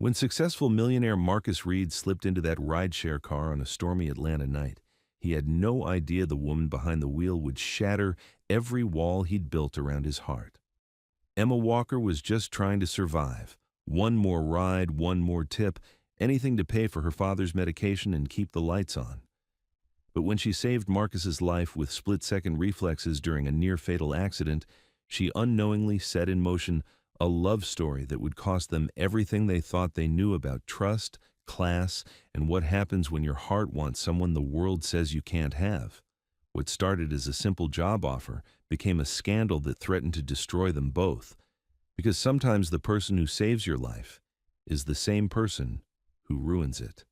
When successful millionaire Marcus Reed slipped into that rideshare car on a stormy Atlanta night, he had no idea the woman behind the wheel would shatter every wall he'd built around his heart. Emma Walker was just trying to survive. One more ride, one more tip, anything to pay for her father's medication and keep the lights on. But when she saved Marcus's life with split-second reflexes during a near-fatal accident, she unknowingly set in motion a love story that would cost them everything they thought they knew about trust, class, and what happens when your heart wants someone the world says you can't have. What started as a simple job offer became a scandal that threatened to destroy them both, because sometimes the person who saves your life is the same person who ruins it.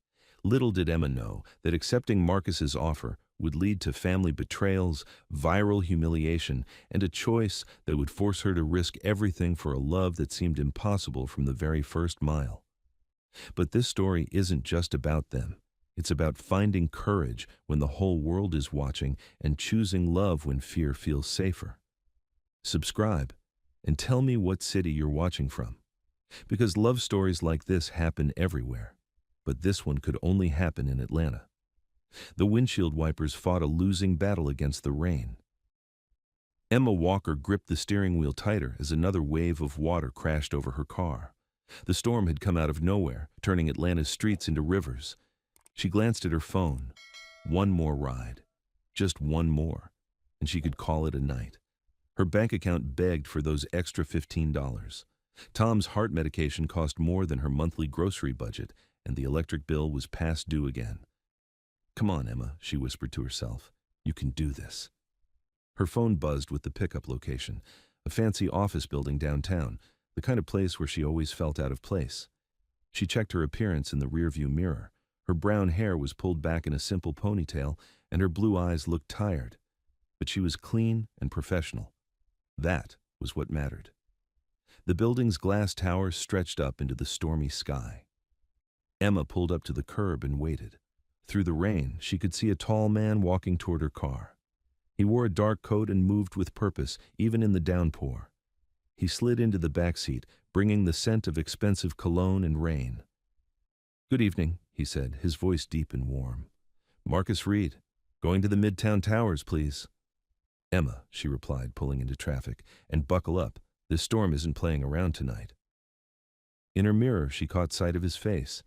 Little did Emma know that accepting Marcus's offer would lead to family betrayals, viral humiliation, and a choice that would force her to risk everything for a love that seemed impossible from the very first mile. But this story isn't just about them. It's about finding courage when the whole world is watching and choosing love when fear feels safer. Subscribe and tell me what city you're watching from. Because love stories like this happen everywhere. But this one could only happen in Atlanta. The windshield wipers fought a losing battle against the rain. Emma Walker gripped the steering wheel tighter as another wave of water crashed over her car. The storm had come out of nowhere, turning Atlanta's streets into rivers. She glanced at her phone. One more ride. Just one more. And she could call it a night. Her bank account begged for those extra $15. Tom's heart medication cost more than her monthly grocery budget, and the electric bill was past due again. "Come on, Emma," she whispered to herself. "You can do this." Her phone buzzed with the pickup location, a fancy office building downtown, the kind of place where she always felt out of place. She checked her appearance in the rearview mirror. Her brown hair was pulled back in a simple ponytail, and her blue eyes looked tired. But she was clean and professional. That was what mattered. The building's glass tower stretched up into the stormy sky. Emma pulled up to the curb and waited. Through the rain, she could see a tall man walking toward her car. He wore a dark coat and moved with purpose, even in the downpour. He slid into the back seat, bringing the scent of expensive cologne and rain. "Good evening," he said, his voice deep and warm. "Marcus Reed. Going to the Midtown Towers, please." "Emma," she replied, pulling into traffic, "and buckle up. This storm isn't playing around tonight." In her mirror, she caught sight of his face.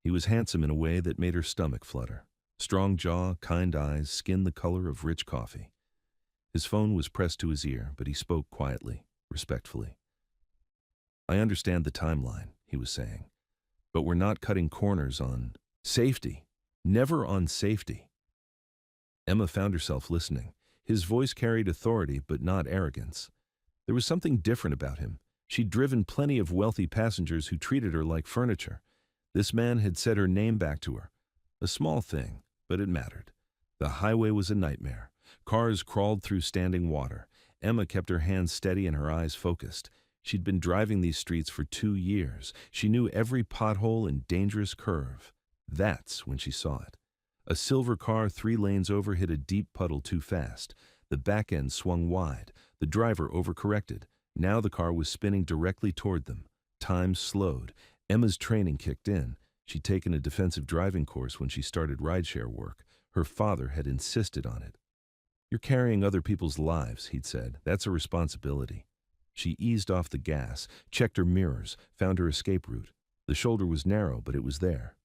He was handsome in a way that made her stomach flutter. Strong jaw, kind eyes, skin the color of rich coffee. His phone was pressed to his ear, but he spoke quietly, respectfully. "I understand the timeline," he was saying, "but we're not cutting corners on safety. Never on safety." Emma found herself listening. His voice carried authority, but not arrogance. There was something different about him. She'd driven plenty of wealthy passengers who treated her like furniture. This man had said her name back to her. A small thing, but it mattered. The highway was a nightmare. Cars crawled through standing water. Emma kept her hands steady and her eyes focused. She'd been driving these streets for 2 years. She knew every pothole and dangerous curve. That's when she saw it. A silver car 3 lanes over hit a deep puddle too fast. The back end swung wide. The driver overcorrected. Now the car was spinning directly toward them. Time slowed. Emma's training kicked in. She'd taken a defensive driving course when she started rideshare work. Her father had insisted on it. "You're carrying other people's lives," he'd said. "That's a responsibility." She eased off the gas, checked her mirrors, found her escape route. The shoulder was narrow, but it was there.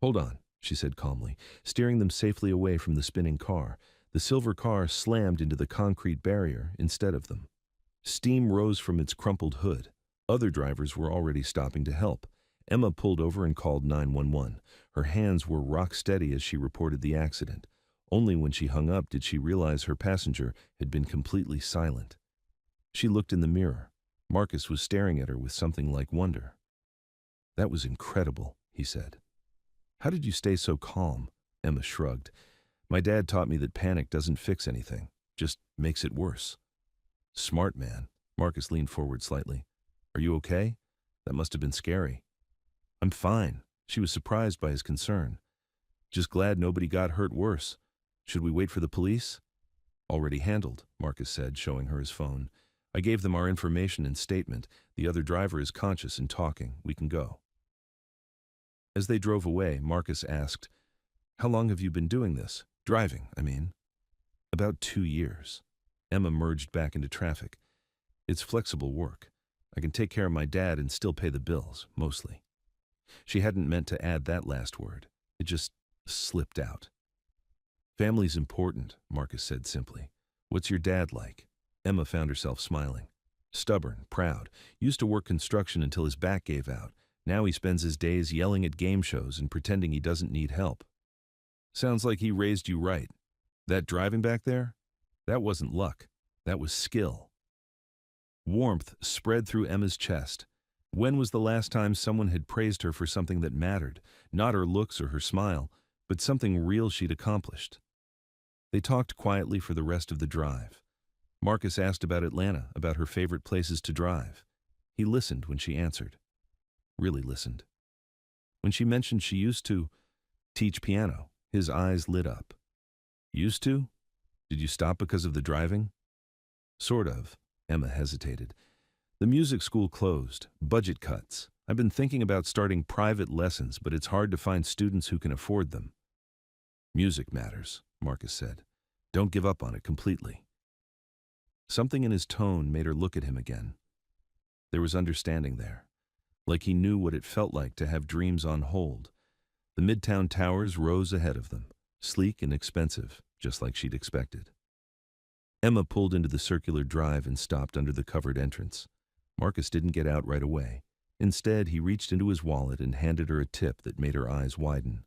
"Hold on," she said calmly, steering them safely away from the spinning car. The silver car slammed into the concrete barrier instead of them. Steam rose from its crumpled hood. Other drivers were already stopping to help. Emma pulled over and called 911. Her hands were rock steady as she reported the accident. Only when she hung up did she realize her passenger had been completely silent. She looked in the mirror. Marcus was staring at her with something like wonder. "That was incredible," he said. "How did you stay so calm?" Emma shrugged. "My dad taught me that panic doesn't fix anything, just makes it worse." "Smart man." Marcus leaned forward slightly. "Are you okay? That must have been scary." "I'm fine." She was surprised by his concern. "Just glad nobody got hurt worse. Should we wait for the police?" "Already handled," Marcus said, showing her his phone. "I gave them our information and statement. The other driver is conscious and talking. We can go." As they drove away, Marcus asked, "How long have you been doing this? Driving, I mean." "About 2 years." Emma merged back into traffic. "It's flexible work. I can take care of my dad and still pay the bills, mostly." She hadn't meant to add that last word. It just slipped out. "Family's important," Marcus said simply. "What's your dad like?" Emma found herself smiling. "Stubborn, proud, used to work construction until his back gave out. Now he spends his days yelling at game shows and pretending he doesn't need help." "Sounds like he raised you right. That driving back there? That wasn't luck. That was skill." Warmth spread through Emma's chest. When was the last time someone had praised her for something that mattered? Not her looks or her smile, but something real she'd accomplished. They talked quietly for the rest of the drive. Marcus asked about Atlanta, about her favorite places to drive. He listened when she answered. Really listened. When she mentioned she used to teach piano, his eyes lit up. "Used to? Did you stop because of the driving?" "Sort of." Emma hesitated. "The music school closed. Budget cuts. I've been thinking about starting private lessons, but it's hard to find students who can afford them." "Music matters," Marcus said. "Don't give up on it completely." Something in his tone made her look at him again. There was understanding there, like he knew what it felt like to have dreams on hold. The Midtown towers rose ahead of them, sleek and expensive, just like she'd expected. Emma pulled into the circular drive and stopped under the covered entrance. Marcus didn't get out right away. Instead, he reached into his wallet and handed her a tip that made her eyes widen.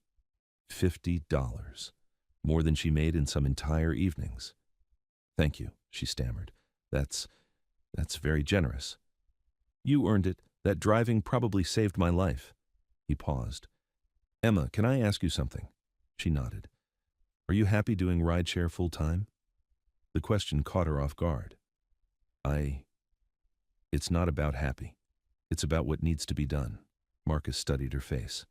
$50. More than she made in some entire evenings. "Thank you," she stammered. That's very generous." "You earned it. That driving probably saved my life." He paused. "Emma, can I ask you something?" She nodded. "Are you happy doing rideshare full-time?" The question caught her off guard. It's not about happy. It's about what needs to be done." Marcus studied her face.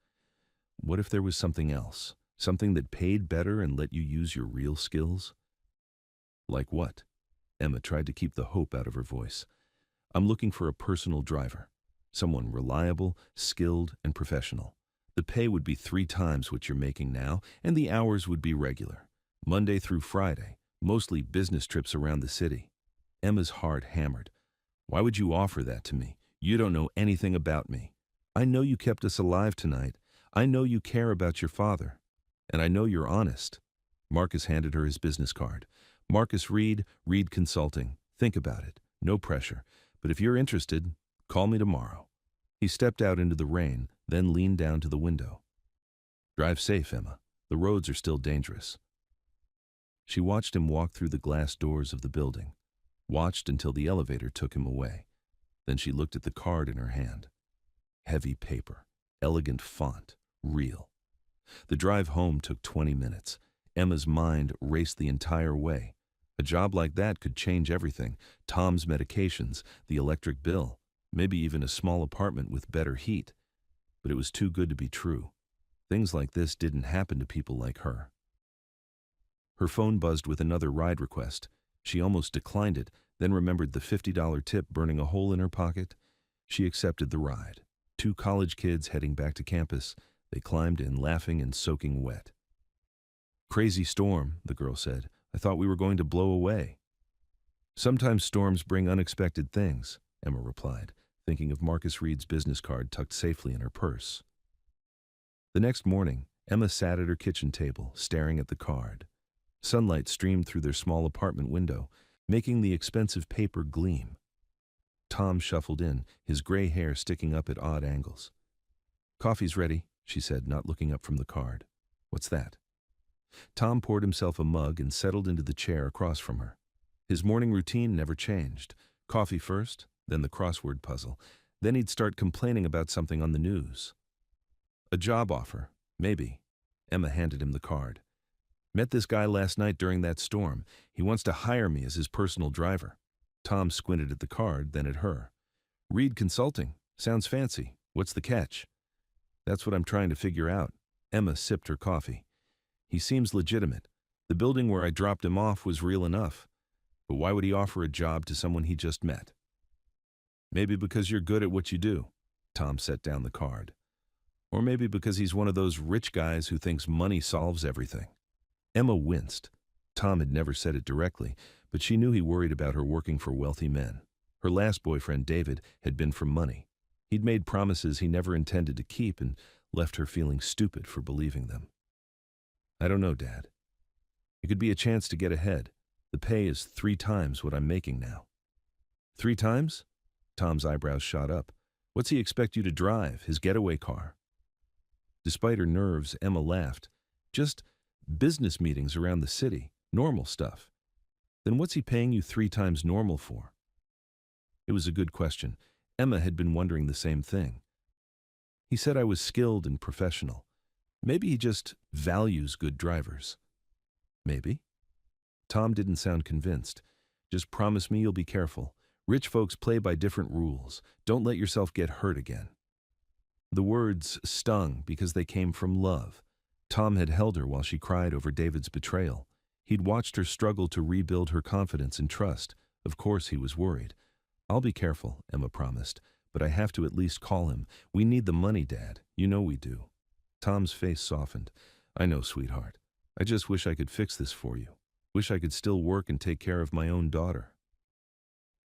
"What if there was something else? Something that paid better and let you use your real skills?" "Like what?" Emma tried to keep the hope out of her voice. "I'm looking for a personal driver. Someone reliable, skilled, and professional. The pay would be 3 times what you're making now, and the hours would be regular. Monday through Friday, mostly business trips around the city." Emma's heart hammered. "Why would you offer that to me? You don't know anything about me. I know you kept us alive tonight. I know you care about your father. And I know you're honest." Marcus handed her his business card. "Marcus Reed, Reed Consulting. Think about it. No pressure. But if you're interested, call me tomorrow." He stepped out into the rain, then leaned down to the window. "Drive safe, Emma. The roads are still dangerous." She watched him walk through the glass doors of the building. Watched until the elevator took him away. Then she looked at the card in her hand. Heavy paper, elegant font, real. The drive home took 20 minutes. Emma's mind raced the entire way. A job like that could change everything. Tom's medications, the electric bill, maybe even a small apartment with better heat. But it was too good to be true. Things like this didn't happen to people like her. Her phone buzzed with another ride request. She almost declined it, then remembered the $50 tip burning a hole in her pocket. She accepted the ride. 2 college kids heading back to campus. They climbed in, laughing and soaking wet. "Crazy storm," the girl said. "I thought we were going to blow away." "Sometimes storms bring unexpected things," Emma replied, thinking of Marcus Reed's business card tucked safely in her purse. The next morning, Emma sat at her kitchen table, staring at the card. Sunlight streamed through their small apartment window, making the expensive paper gleam. Tom shuffled in, his gray hair sticking up at odd angles. "Coffee's ready," she said, not looking up from the card. "What's that?" Tom poured himself a mug and settled into the chair across from her. His morning routine never changed. Coffee first, then the crossword puzzle. Then he'd start complaining about something on the news. "A job offer, maybe." Emma handed him the card. "Met this guy last night during that storm. He wants to hire me as his personal driver." Tom squinted at the card, then at her. "Reed Consulting. Sounds fancy. What's the catch?" "That's what I'm trying to figure out." Emma sipped her coffee. "He seems legitimate. The building where I dropped him off was real enough. But why would he offer a job to someone he just met?" "Maybe because you're good at what you do." Tom set down the card. Or maybe because he's one of those rich guys who thinks money solves everything. Emma winced. Tom had never said it directly, but she knew he worried about her working for wealthy men. Her last boyfriend, David, had been for money. He'd made promises he never intended to keep and left her feeling stupid for believing them. I don't know, Dad. It could be a chance to get ahead. The pay is 3 times what I'm making now. 3 times? Tom's eyebrows shot up. What's he expect you to drive, his getaway car? Despite her nerves, Emma laughed. Just business meetings around the city, normal stuff. Then what's he paying you 3 times normal for? It was a good question. Emma had been wondering the same thing. He said I was skilled and professional. Maybe he just values good drivers. Maybe. Tom didn't sound convinced. Just promise me you'll be careful. Rich folks play by different rules. Don't let yourself get hurt again. The words stung because they came from love. Tom had held her while she cried over David's betrayal. He'd watched her struggle to rebuild her confidence and trust. Of course he was worried. I'll be careful, Emma promised, but I have to at least call him. We need the money, Dad. You know we do. Tom's face softened. I know, sweetheart. I just wish I could fix this for you. Wish I could still work and take care of my own daughter.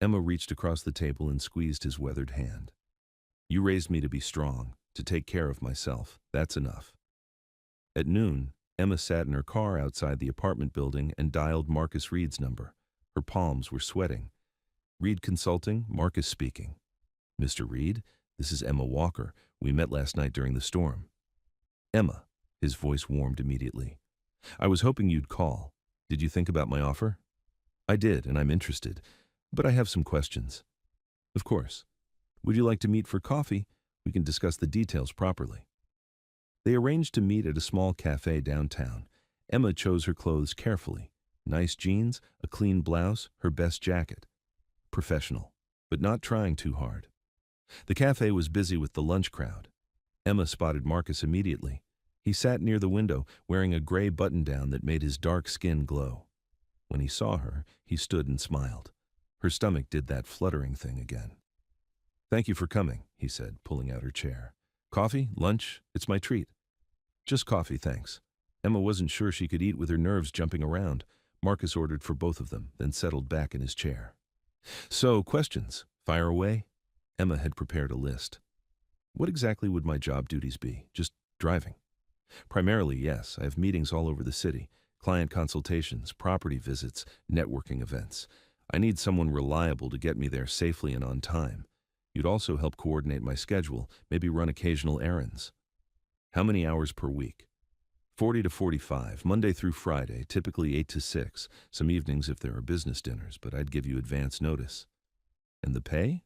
Emma reached across the table and squeezed his weathered hand. You raised me to be strong, to take care of myself. That's enough. At noon, Emma sat in her car outside the apartment building and dialed Marcus Reed's number. Her palms were sweating. Reed Consulting, Marcus speaking. Mr. Reed, this is Emma Walker. We met last night during the storm. Emma, his voice warmed immediately. I was hoping you'd call. Did you think about my offer? I did, and I'm interested, but I have some questions. Of course. Would you like to meet for coffee? We can discuss the details properly. They arranged to meet at a small cafe downtown. Emma chose her clothes carefully. Nice jeans, a clean blouse, her best jacket. Professional, but not trying too hard. The cafe was busy with the lunch crowd. Emma spotted Marcus immediately. He sat near the window, wearing a gray button-down that made his dark skin glow. When he saw her, he stood and smiled. Her stomach did that fluttering thing again. Thank you for coming, he said, pulling out her chair. Coffee? Lunch? It's my treat. Just coffee, thanks. Emma wasn't sure she could eat with her nerves jumping around. Marcus ordered for both of them, then settled back in his chair. So, questions. Fire away? Emma had prepared a list. What exactly would my job duties be? Just driving? Primarily, yes. I have meetings all over the city. Client consultations, property visits, networking events. I need someone reliable to get me there safely and on time. You'd also help coordinate my schedule, maybe run occasional errands. How many hours per week? 40 to 45, Monday through Friday, typically 8 to 6. Some evenings if there are business dinners, but I'd give you advance notice. And the pay?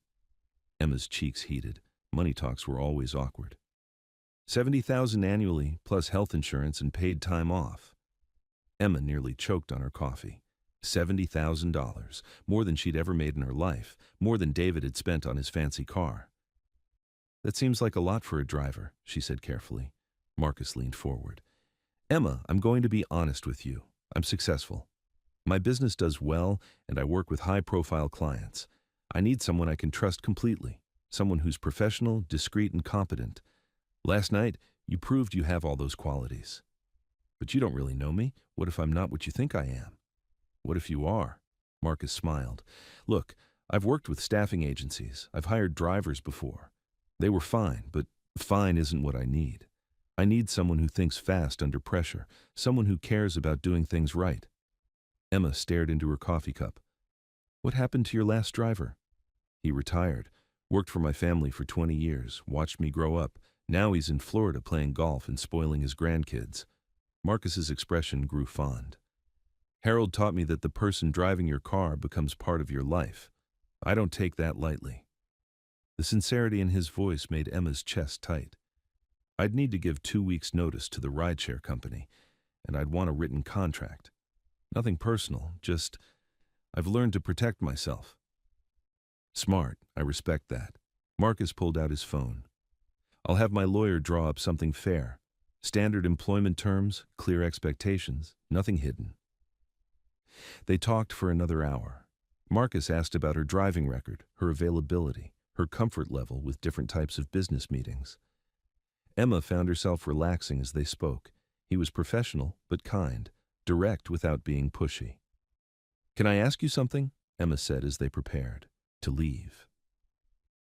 Emma's cheeks heated. Money talks were always awkward. $70,000 annually, plus health insurance and paid time off. Emma nearly choked on her coffee. $70,000, more than she'd ever made in her life, more than David had spent on his fancy car. That seems like a lot for a driver, she said carefully. Marcus leaned forward. Emma, I'm going to be honest with you. I'm successful. My business does well, and I work with high-profile clients. I need someone I can trust completely, someone who's professional, discreet, and competent. Last night, you proved you have all those qualities. But you don't really know me. What if I'm not what you think I am? What if you are? Marcus smiled. Look, I've worked with staffing agencies. I've hired drivers before. They were fine, but fine isn't what I need. I need someone who thinks fast under pressure, someone who cares about doing things right. Emma stared into her coffee cup. What happened to your last driver? He retired, worked for my family for 20 years, watched me grow up. Now he's in Florida playing golf and spoiling his grandkids. Marcus's expression grew fond. Harold taught me that the person driving your car becomes part of your life. I don't take that lightly. The sincerity in his voice made Emma's chest tight. I'd need to give 2 weeks' notice to the rideshare company, and I'd want a written contract. Nothing personal, just I've learned to protect myself. Smart, I respect that. Marcus pulled out his phone. I'll have my lawyer draw up something fair. Standard employment terms, clear expectations, nothing hidden. They talked for another hour. Marcus asked about her driving record, her availability, her comfort level with different types of business meetings. Emma found herself relaxing as they spoke. He was professional, but kind, direct without being pushy. "Can I ask you something?" Emma said as they prepared to leave.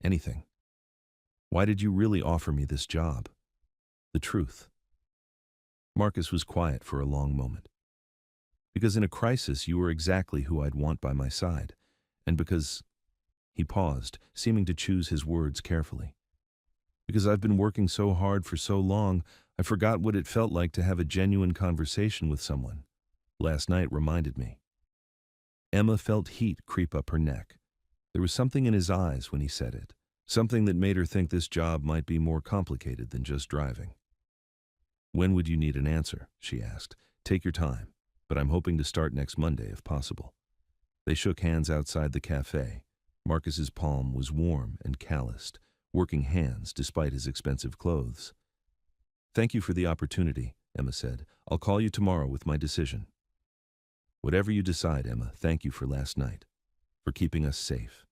"Anything. Why did you really offer me this job?" "The truth." Marcus was quiet for a long moment. "Because in a crisis you were exactly who I'd want by my side. And because—" He paused, seeming to choose his words carefully. "Because I've been working so hard for so long, I forgot what it felt like to have a genuine conversation with someone. Last night reminded me." Emma felt heat creep up her neck. There was something in his eyes when he said it, something that made her think this job might be more complicated than just driving. "When would you need an answer?" she asked. "Take your time, but I'm hoping to start next Monday if possible." They shook hands outside the cafe. Marcus's palm was warm and calloused, working hands despite his expensive clothes. "Thank you for the opportunity," Emma said. "I'll call you tomorrow with my decision." "Whatever you decide, Emma, thank you for last night, for keeping us safe."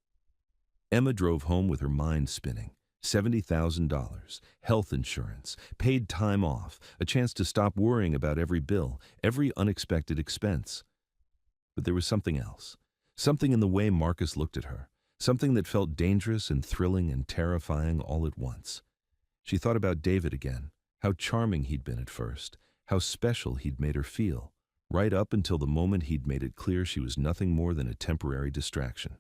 Emma drove home with her mind spinning. $70,000, health insurance, paid time off, a chance to stop worrying about every bill, every unexpected expense. But there was something else, something in the way Marcus looked at her, something that felt dangerous and thrilling and terrifying all at once. She thought about David again, how charming he'd been at first, how special he'd made her feel, right up until the moment he'd made it clear she was nothing more than a temporary distraction.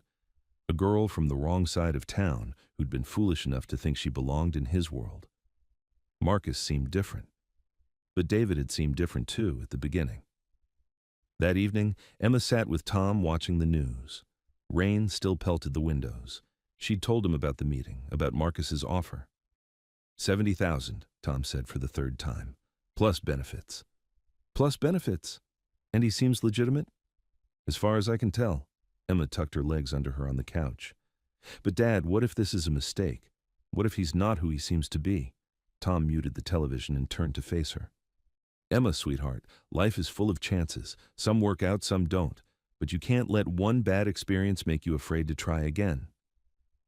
A girl from the wrong side of town who'd been foolish enough to think she belonged in his world. Marcus seemed different, but David had seemed different too at the beginning. That evening, Emma sat with Tom watching the news. Rain still pelted the windows. She'd told him about the meeting, about Marcus's offer. $70,000, Tom said for the third time, plus benefits. Plus benefits? And he seems legitimate? As far as I can tell. Emma tucked her legs under her on the couch. "But Dad, what if this is a mistake? What if he's not who he seems to be?" Tom muted the television and turned to face her. "Emma, sweetheart, life is full of chances. Some work out, some don't. But you can't let one bad experience make you afraid to try again."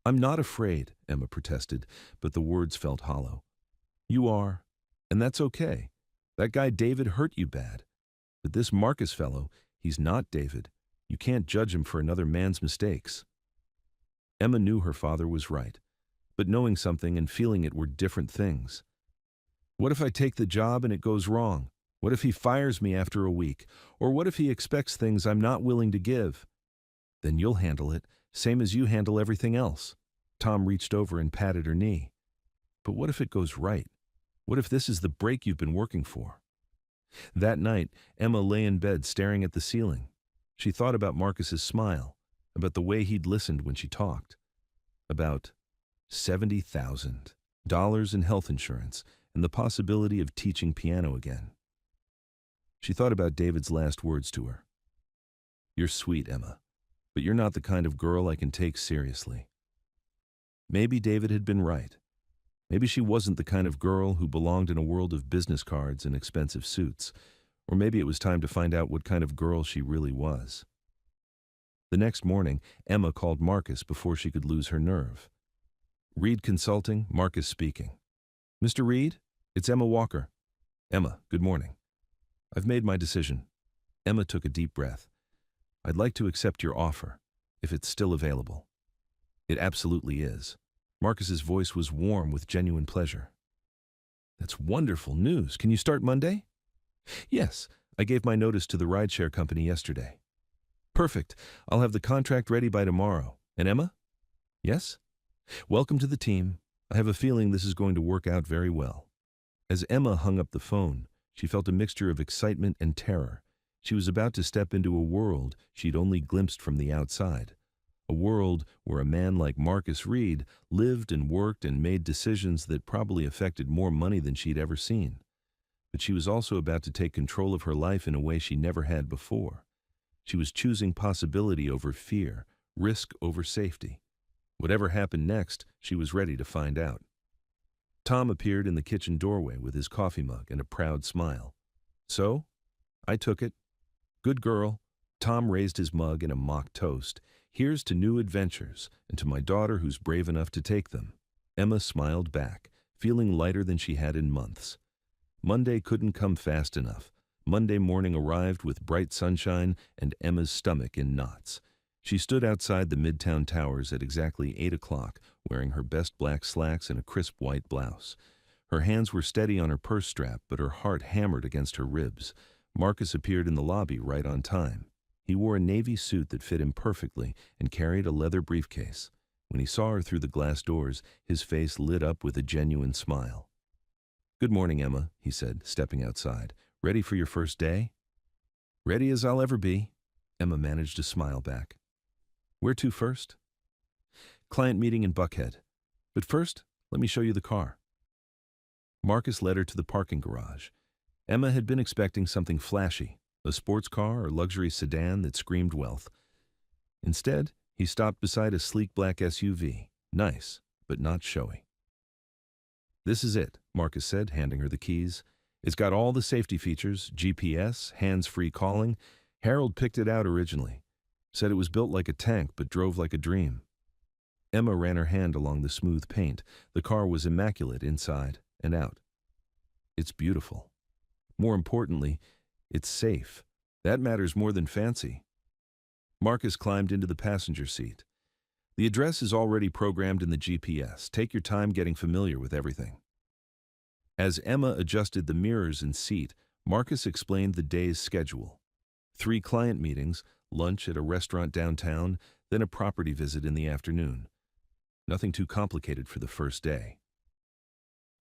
"I'm not afraid," Emma protested, but the words felt hollow. "You are, and that's okay. That guy David hurt you bad. But this Marcus fellow, he's not David. You can't judge him for another man's mistakes." Emma knew her father was right, but knowing something and feeling it were different things. "What if I take the job and it goes wrong? What if he fires me after a week? Or what if he expects things I'm not willing to give?" "Then you'll handle it, same as you handle everything else." Tom reached over and patted her knee. "But what if it goes right? What if this is the break you've been working for?" That night, Emma lay in bed staring at the ceiling. She thought about Marcus's smile, about the way he'd listened when she talked, about $70,000 in health insurance and the possibility of teaching piano again. She thought about David's last words to her. "You're sweet, Emma, but you're not the kind of girl I can take seriously." Maybe David had been right. Maybe she wasn't the kind of girl who belonged in a world of business cards and expensive suits. Or maybe it was time to find out what kind of girl she really was. The next morning, Emma called Marcus before she could lose her nerve. "Reed Consulting, Marcus speaking." "Mr. Reed, it's Emma Walker." "Emma, good morning. I've made my decision." Emma took a deep breath. "I'd like to accept your offer, if it's still available." "It absolutely is." Marcus's voice was warm with genuine pleasure. "That's wonderful news. Can you start Monday?" "Yes, I gave my notice to the rideshare company yesterday." "Perfect. I'll have the contract ready by tomorrow. And Emma?" "Yes?" "Welcome to the team. I have a feeling this is going to work out very well." As Emma hung up the phone, she felt a mixture of excitement and terror. She was about to step into a world she'd only glimpsed from the outside. A world where a man like Marcus Reed lived and worked and made decisions that probably affected more money than she'd ever seen. But she was also about to take control of her life in a way she never had before. She was choosing possibility over fear, risk over safety. Whatever happened next, she was ready to find out. Tom appeared in the kitchen doorway with his coffee mug and a proud smile. "So? I took it." "Good girl." Tom raised his mug in a mock toast. "Here's to new adventures, and to my daughter who's brave enough to take them." Emma smiled back, feeling lighter than she had in months. Monday couldn't come fast enough. Monday morning arrived with bright sunshine and Emma's stomach in knots. She stood outside the Midtown Towers at exactly 8 o'clock, wearing her best black slacks and a crisp white blouse. Her hands were steady on her purse strap, but her heart hammered against her ribs. Marcus appeared in the lobby right on time. He wore a navy suit that fit him perfectly and carried a leather briefcase. When he saw her through the glass doors, his face lit up with a genuine smile. "Good morning, Emma," he said, stepping outside. "Ready for your first day?" "Ready as I'll ever be." Emma managed to smile back. "Where to first?" "Client meeting in Buckhead. But first, let me show you the car." Marcus led her to the parking garage. Emma had been expecting something flashy, a sports car or luxury sedan that screamed wealth. Instead, he stopped beside a sleek black SUV, nice, but not showy. "This is it," Marcus said, handing her the keys. "It's got all the safety features, GPS, hands-free calling. Harold picked it out originally. Said it was built like a tank but drove like a dream." Emma ran her hand along the smooth paint. The car was immaculate inside and out. "It's beautiful. More importantly, it's safe. That matters more than fancy." Marcus climbed into the passenger seat. "The address is already programmed in the GPS. Take your time getting familiar with everything." As Emma adjusted the mirrors and seat, Marcus explained the day's schedule. 3 client meetings, lunch at a restaurant downtown, then a property visit in the afternoon. Nothing too complicated for the first day.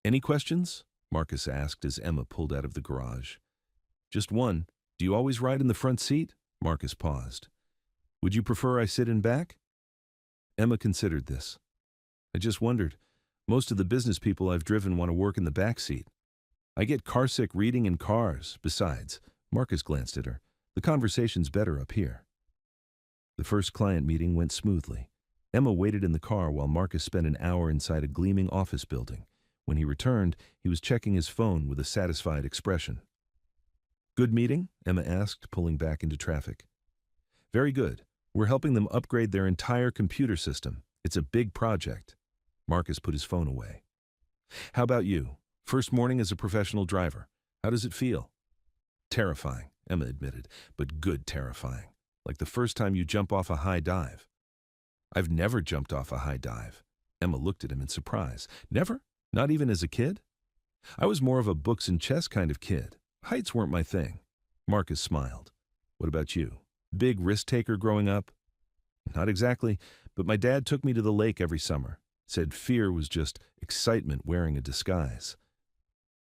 "Any questions?" Marcus asked as Emma pulled out of the garage. "Just one. Do you always ride in the front seat?" Marcus paused. "Would you prefer I sit in back?" Emma considered this. "I just wondered. Most of the business people I've driven want to work in the back seat. I get carsick reading in cars. Besides," Marcus glanced at her, "the conversation's better up here." The first client meeting went smoothly. Emma waited in the car while Marcus spent an hour inside a gleaming office building. When he returned, he was checking his phone with a satisfied expression. "Good meeting?" Emma asked, pulling back into traffic. "Very good. We're helping them upgrade their entire computer system. It's a big project." Marcus put his phone away. "How about you? First morning as a professional driver. How does it feel?" "Terrifying," Emma admitted, "but good terrifying. Like the first time you jump off a high dive." "I've never jumped off a high dive." Emma looked at him in surprise. "Never? Not even as a kid?" "I was more of a books and chess kind of kid. Heights weren't my thing." Marcus smiled. "What about you? Big risk-taker growing up?" "Not exactly, but my dad took me to the lake every summer. Said fear was just excitement wearing a disguise."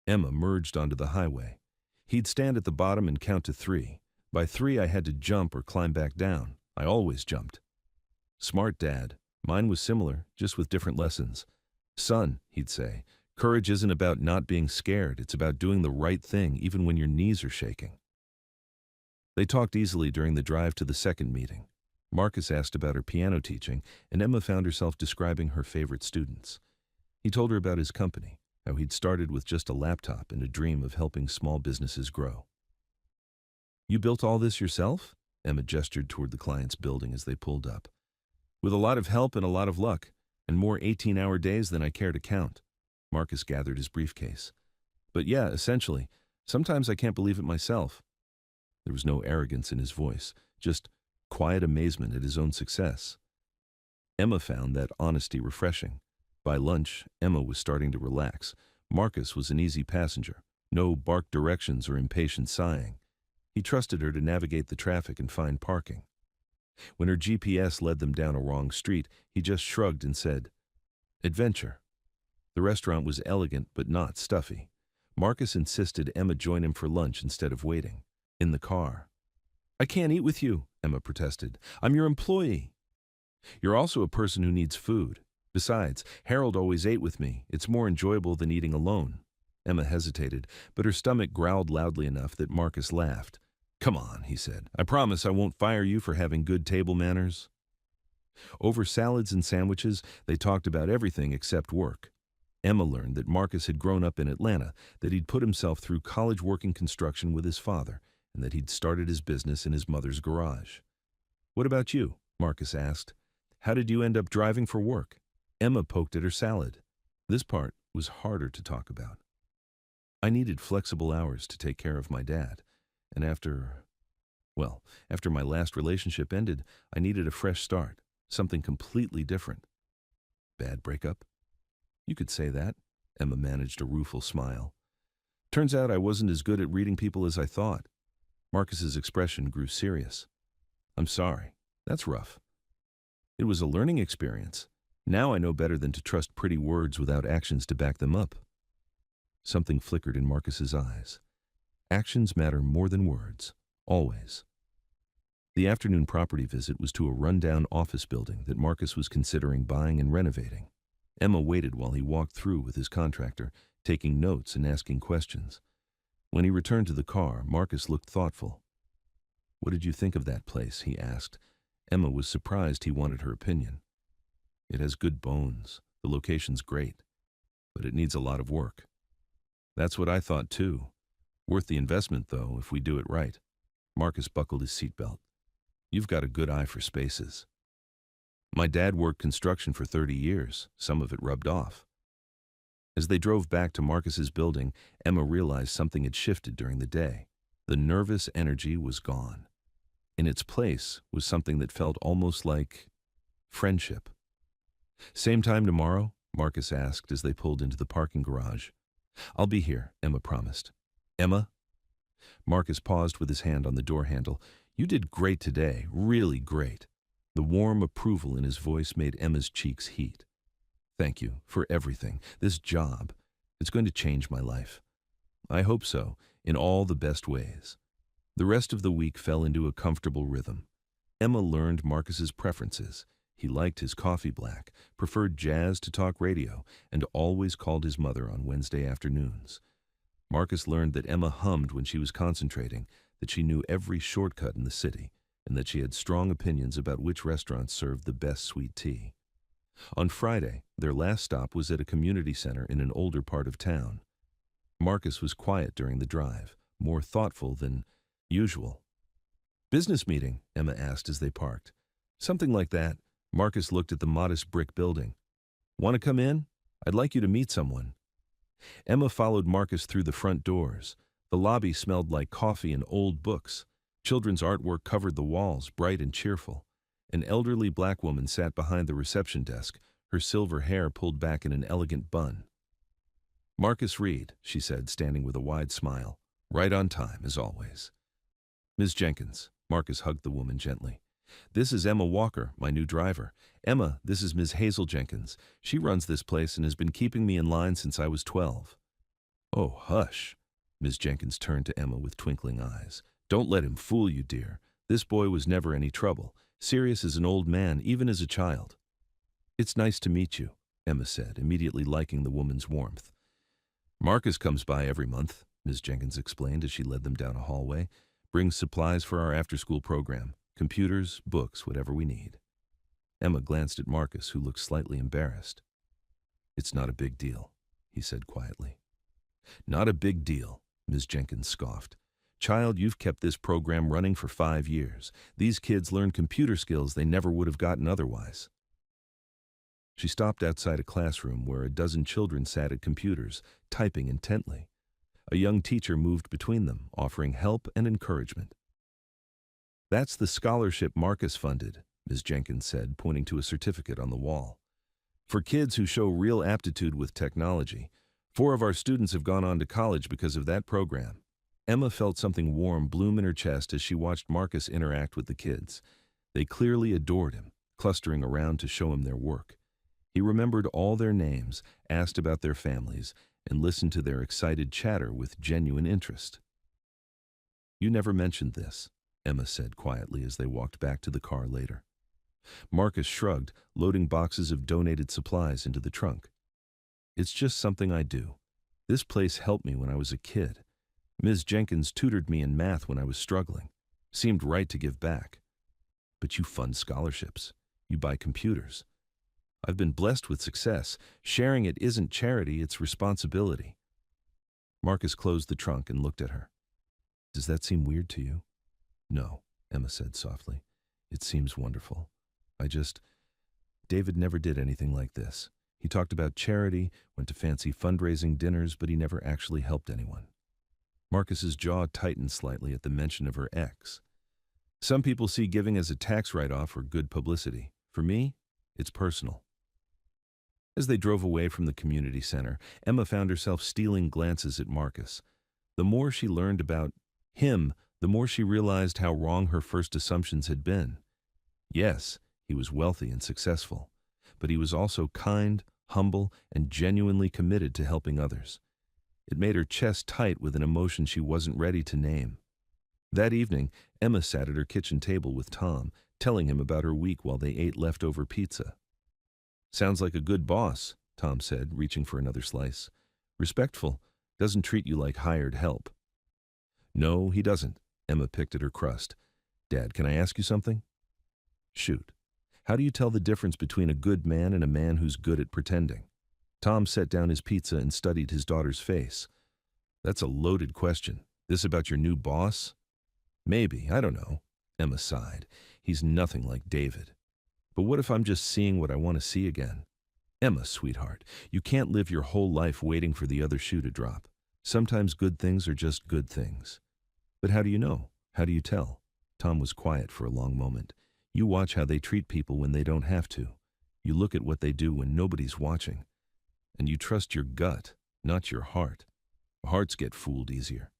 Emma merged onto the highway. He'd stand at the bottom and count to 3. By 3, I had to jump or climb back down. I always jumped. "Smart dad. Mine was similar, just with different lessons. Son," he'd say, "courage isn't about not being scared. It's about doing the right thing, even when your knees are shaking." They talked easily during the drive to the second meeting. Marcus asked about her piano teaching, and Emma found herself describing her favorite students. He told her about his company, how he'd started with just a laptop and a dream of helping small businesses grow. "You built all this yourself?" Emma gestured toward the client's building as they pulled up. "With a lot of help and a lot of luck, and more 18-hour days than I care to count." Marcus gathered his briefcase. "But yeah, essentially. Sometimes I can't believe it myself." There was no arrogance in his voice, just quiet amazement at his own success. Emma found that honesty refreshing. By lunch, Emma was starting to relax. Marcus was an easy passenger. No barked directions or impatient sighing. He trusted her to navigate the traffic and find parking. When her GPS led them down a wrong street, he just shrugged and said, "Adventure." The restaurant was elegant but not stuffy. Marcus insisted Emma join him for lunch instead of waiting. In the car. "I can't eat with you," Emma protested. "I'm your employee." "You're also a person who needs food. Besides, Harold always ate with me. It's more enjoyable than eating alone." Emma hesitated, but her stomach growled loudly enough that Marcus laughed. "Come on," he said. "I promise I won't fire you for having good table manners." Over salads and sandwiches, they talked about everything except work. Emma learned that Marcus had grown up in Atlanta, that he'd put himself through college working construction with his father, and that he'd started his business in his mother's garage. "What about you?" Marcus asked. "How did you end up driving for work?" Emma poked at her salad. This part was harder to talk about. I needed flexible hours to take care of my dad, and after my last relationship ended, I needed a fresh start, something completely different. Bad breakup? You could say that. Emma managed a rueful smile. Turns out I wasn't as good at reading people as I thought. Marcus's expression grew serious. I'm sorry. That's rough. It was a learning experience. Now I know better than to trust pretty words without actions to back them up. Something flickered in Marcus's eyes. Actions matter more than words. Always. The afternoon property visit was to a rundown office building that Marcus was considering buying and renovating. Emma waited while he walked through with his contractor, taking notes and asking questions. When he returned to the car, Marcus looked thoughtful. What did you think of that place? He asked. Emma was surprised he wanted her opinion. It has good bones. The location's great. But it needs a lot of work. That's what I thought too. Worth the investment, though, if we do it right. Marcus buckled his seatbelt. You've got a good eye for spaces. My dad worked construction for 30 years. Some of it rubbed off. As they drove back to Marcus's building, Emma realized something had shifted during the day. The nervous energy was gone. In its place was something that felt almost like friendship. Same time tomorrow? Marcus asked as they pulled into the parking garage. I'll be here, Emma promised. Emma? Marcus paused with his hand on the door handle. You did great today, really great. The warm approval in his voice made Emma's cheeks heat. Thank you for everything. This job, it's going to change my life. I hope so, in all the best ways. The rest of the week fell into a comfortable rhythm. Emma learned Marcus's preferences. He liked his coffee black, preferred jazz to talk radio, and always called his mother on Wednesday afternoons. Marcus learned that Emma hummed when she was concentrating, that she knew every shortcut in the city, and that she had strong opinions about which restaurants served the best sweet tea. On Friday, their last stop was at a community center in an older part of town. Marcus was quiet during the drive, more thoughtful than usual. Business meeting? Emma asked as they parked. Something like that. Marcus looked at the modest brick building. Want to come in? I'd like you to meet someone. Emma followed Marcus through the front doors. The lobby smelled like coffee and old books. Children's artwork covered the walls, bright and cheerful. An elderly black woman sat behind the reception desk, her silver hair pulled back in an elegant bun. Marcus Reed, she said, standing with a wide smile. Right on time, as always. Ms. Jenkins, Marcus hugged the woman gently. This is Emma Walker, my new driver. Emma, this is Ms. Hazel Jenkins. She runs this place and has been keeping me in line since I was 12. Oh, hush. Ms. Jenkins turned to Emma with twinkling eyes. Don't let him fool you, dear. This boy was never any trouble. Serious as an old man, even as a child. It's nice to meet you, Emma said, immediately liking the woman's warmth. Marcus comes by every month, Ms. Jenkins explained as she led them down a hallway. Brings supplies for our after-school program. Computers, books, whatever we need. Emma glanced at Marcus, who looked slightly embarrassed. It's not a big deal, he said quietly. Not a big deal, Ms. Jenkins scoffed. Child, you've kept this program running for 5 years. These kids learn computer skills they never would have gotten otherwise. She stopped outside a classroom where a dozen children sat at computers, typing intently. A young teacher moved between them, offering help and encouragement. That's the scholarship Marcus funded, Ms. Jenkins said, pointing to a certificate on the wall. For kids who show real aptitude with technology, 4 of our students have gone on to college because of that program. Emma felt something warm bloom in her chest as she watched Marcus interact with the kids. They clearly adored him, clustering around to show him their work. He remembered all their names, asked about their families, and listened to their excited chatter with genuine interest. You never mentioned this, Emma said quietly as they walked back to the car later. Marcus shrugged, loading boxes of donated supplies into the trunk. It's just something I do. This place helped me when I was a kid. Ms. Jenkins tutored me in math when I was struggling. Seemed right to give back. But you fund scholarships. You buy computers. I've been blessed with success. Sharing it isn't charity, it's responsibility. Marcus closed the trunk and looked at her. Does that seem weird to you? No, Emma said softly. It seems wonderful. David never did anything like this. He talked about charity, went to fancy fundraising dinners, but he never actually helped anyone. Marcus's jaw tightened slightly at the mention of her ex. Some people see giving as a tax write-off or good publicity. For me, it's personal. As they drove away from the community center, Emma found herself stealing glances at Marcus. The more she learned about him, the more she realized how wrong her first assumptions had been. Yes, he was wealthy and successful, but he was also kind, humble, and genuinely committed to helping others. It made her chest tight with an emotion she wasn't ready to name. That evening, Emma sat at her kitchen table with Tom, telling him about her week while they ate leftover pizza. "Sounds like a good boss," Tom said, reaching for another slice. "Respectful, doesn't treat you like hired help." "No, he doesn't." Emma picked at her crust. "Dad, can I ask you something?" "Shoot. How do you tell the difference between a good man and a man who's good at pretending?" Tom set down his pizza and studied his daughter's face. "That's a loaded question. This about your new boss?" "Maybe, I don't know." Emma sighed. "He's nothing like David. But what if I'm just seeing what I want to see again?" "Emma, sweetheart, you can't live your whole life waiting for the other shoe to drop. Sometimes good things are just good things." "But how do you know? How do you tell?" Tom was quiet for a long moment. "You watch how they treat people when they don't have to. You look at what they do when nobody's watching. And you trust your gut, not your heart. Hearts get fooled easier."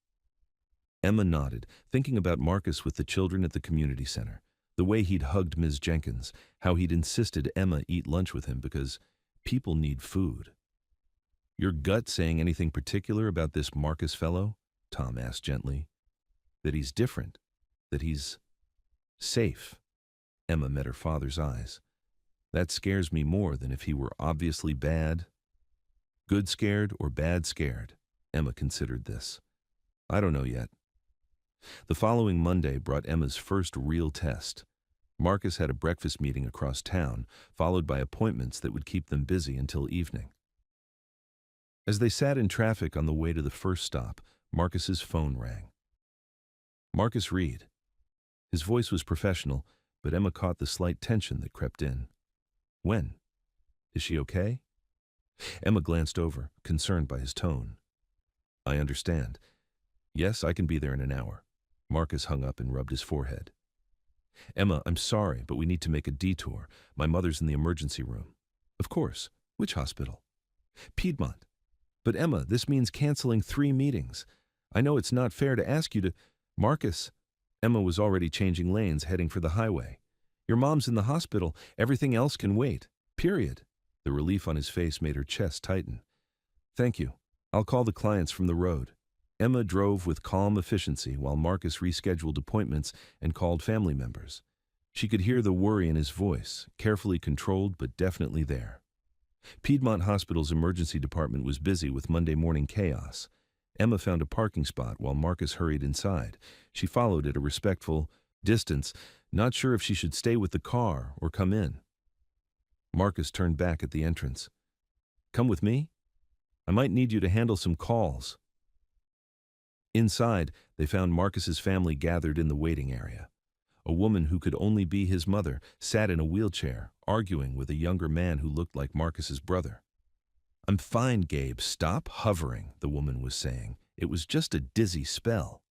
Emma nodded, thinking about Marcus with the children at the community center, the way he'd hugged Ms. Jenkins, how he'd insisted Emma eat lunch with him because people need food. "Your gut saying anything particular about this Marcus fellow?" Tom asked gently. "That he's different, that he's safe." Emma met her father's eyes. "That scares me more than if he were obviously bad." "Good scared or bad scared?" Emma considered this. "I don't know yet." The following Monday brought Emma's first real test. Marcus had a breakfast meeting across town, followed by appointments that would keep them busy until evening. As they sat in traffic on the way to the first stop, Marcus's phone rang. Marcus Reed. His voice was professional, but Emma caught the slight tension that crept in. "When? Is she okay?" Emma glanced over, concerned by his tone. "I understand. Yes, I can be there in an hour." Marcus hung up and rubbed his forehead. "Emma, I'm sorry, but we need to make a detour. My mother's in the emergency room." "Of course. Which hospital?" "Piedmont." "But Emma, this means canceling 3 meetings. I know it's not fair to ask you to—" "Marcus." Emma was already changing lanes, heading for the highway. "Your mom's in the hospital. Everything else can wait. Period." The relief on his face made her chest tighten. "Thank you. I'll call the clients from the road." Emma drove with calm efficiency while Marcus rescheduled appointments and called family members. She could hear the worry in his voice, carefully controlled but definitely there. Piedmont Hospital's emergency department was busy with Monday morning chaos. Emma found a parking spot while Marcus hurried inside. She followed at a respectful distance, not sure if she should stay with the car or come in. Marcus turned back at the entrance. "Come with me? I might need you to handle some calls." Inside, they found Marcus's family gathered in the waiting area. A woman who could only be his mother sat in a wheelchair, arguing with a younger man who looked like Marcus's brother. "I'm fine, Gabe. Stop hovering," the woman was saying. "It was just a dizzy spell."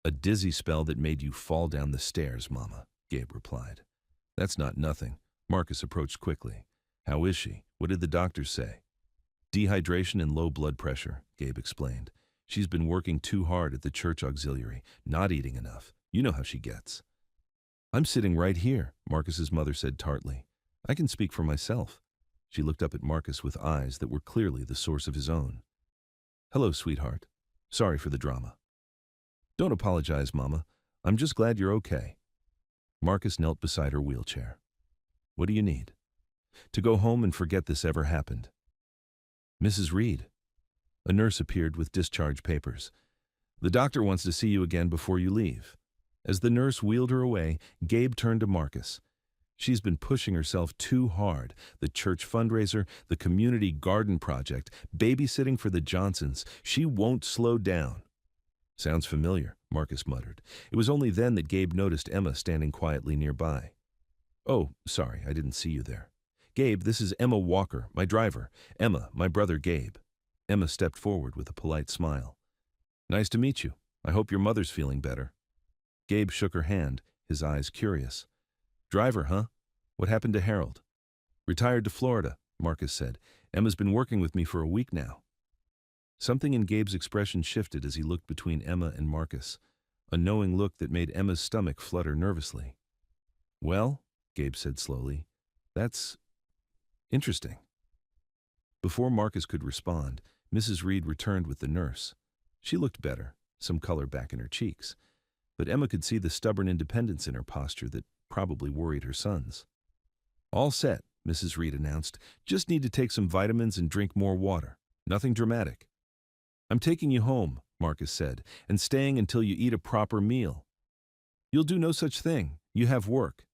"A dizzy spell that made you fall down the stairs, Mama," Gabe replied. "That's not nothing." Marcus approached quickly. "How is she? What did the doctors say?" "Dehydration and low blood pressure," Gabe explained. "She's been working too hard at the church auxiliary, not eating enough. You know how she gets." "I'm sitting right here," Marcus's mother said tartly. "I can speak for myself." She looked up at Marcus with eyes that were clearly the source of his own. "Hello, sweetheart. Sorry for the drama." "Don't apologize, Mama. I'm just glad you're okay." Marcus knelt beside her wheelchair. "What do you need?" "To go home and forget this ever happened." "Mrs. Reed." A nurse appeared with discharge papers. "The doctor wants to see you again before you leave." As the nurse wheeled her away, Gabe turned to Marcus. "She's been pushing herself too hard. The church fundraiser, the community garden project, babysitting for the Johnsons. She won't slow down." "Sounds familiar," Marcus muttered. It was only then that Gabe noticed Emma standing quietly nearby. "Oh, sorry, I didn't see you there." Gabe, this is Emma Walker, my driver. Emma, my brother Gabe. Emma stepped forward with a polite smile. Nice to meet you. I hope your mother's feeling better. Gabe shook her hand, his eyes curious. Driver, huh? What happened to Harold? Retired to Florida, Marcus said. Emma's been working with me for a week now. Something in Gabe's expression shifted as he looked between Emma and Marcus, a knowing look that made Emma's stomach flutter nervously. Well, Gabe said slowly, that's interesting. Before Marcus could respond, Mrs. Reed returned with the nurse. She looked better, some color back in her cheeks, but Emma could see the stubborn independence in her posture that probably worried her sons. All set, Mrs. Reed announced. Just need to take some vitamins and drink more water. Nothing dramatic. I'm taking you home, Marcus said, and staying until you eat a proper meal. You'll do no such thing. You have work.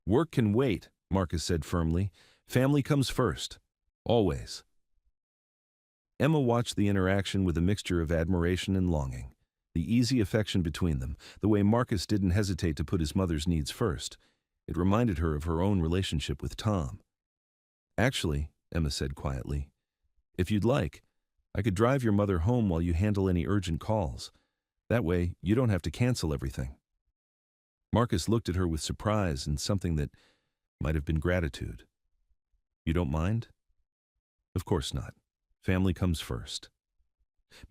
Work can wait, Marcus said firmly. Family comes first. Always. Emma watched the interaction with a mixture of admiration and longing. The easy affection between them, the way Marcus didn't hesitate to put his mother's needs first. It reminded her of her own relationship with Tom. Actually, Emma said quietly, if you'd like, I could drive your mother home while you handle any urgent calls. That way, you don't have to cancel everything. Marcus looked at her with surprise and something that might have been gratitude. You don't mind? Of course not. Family comes first.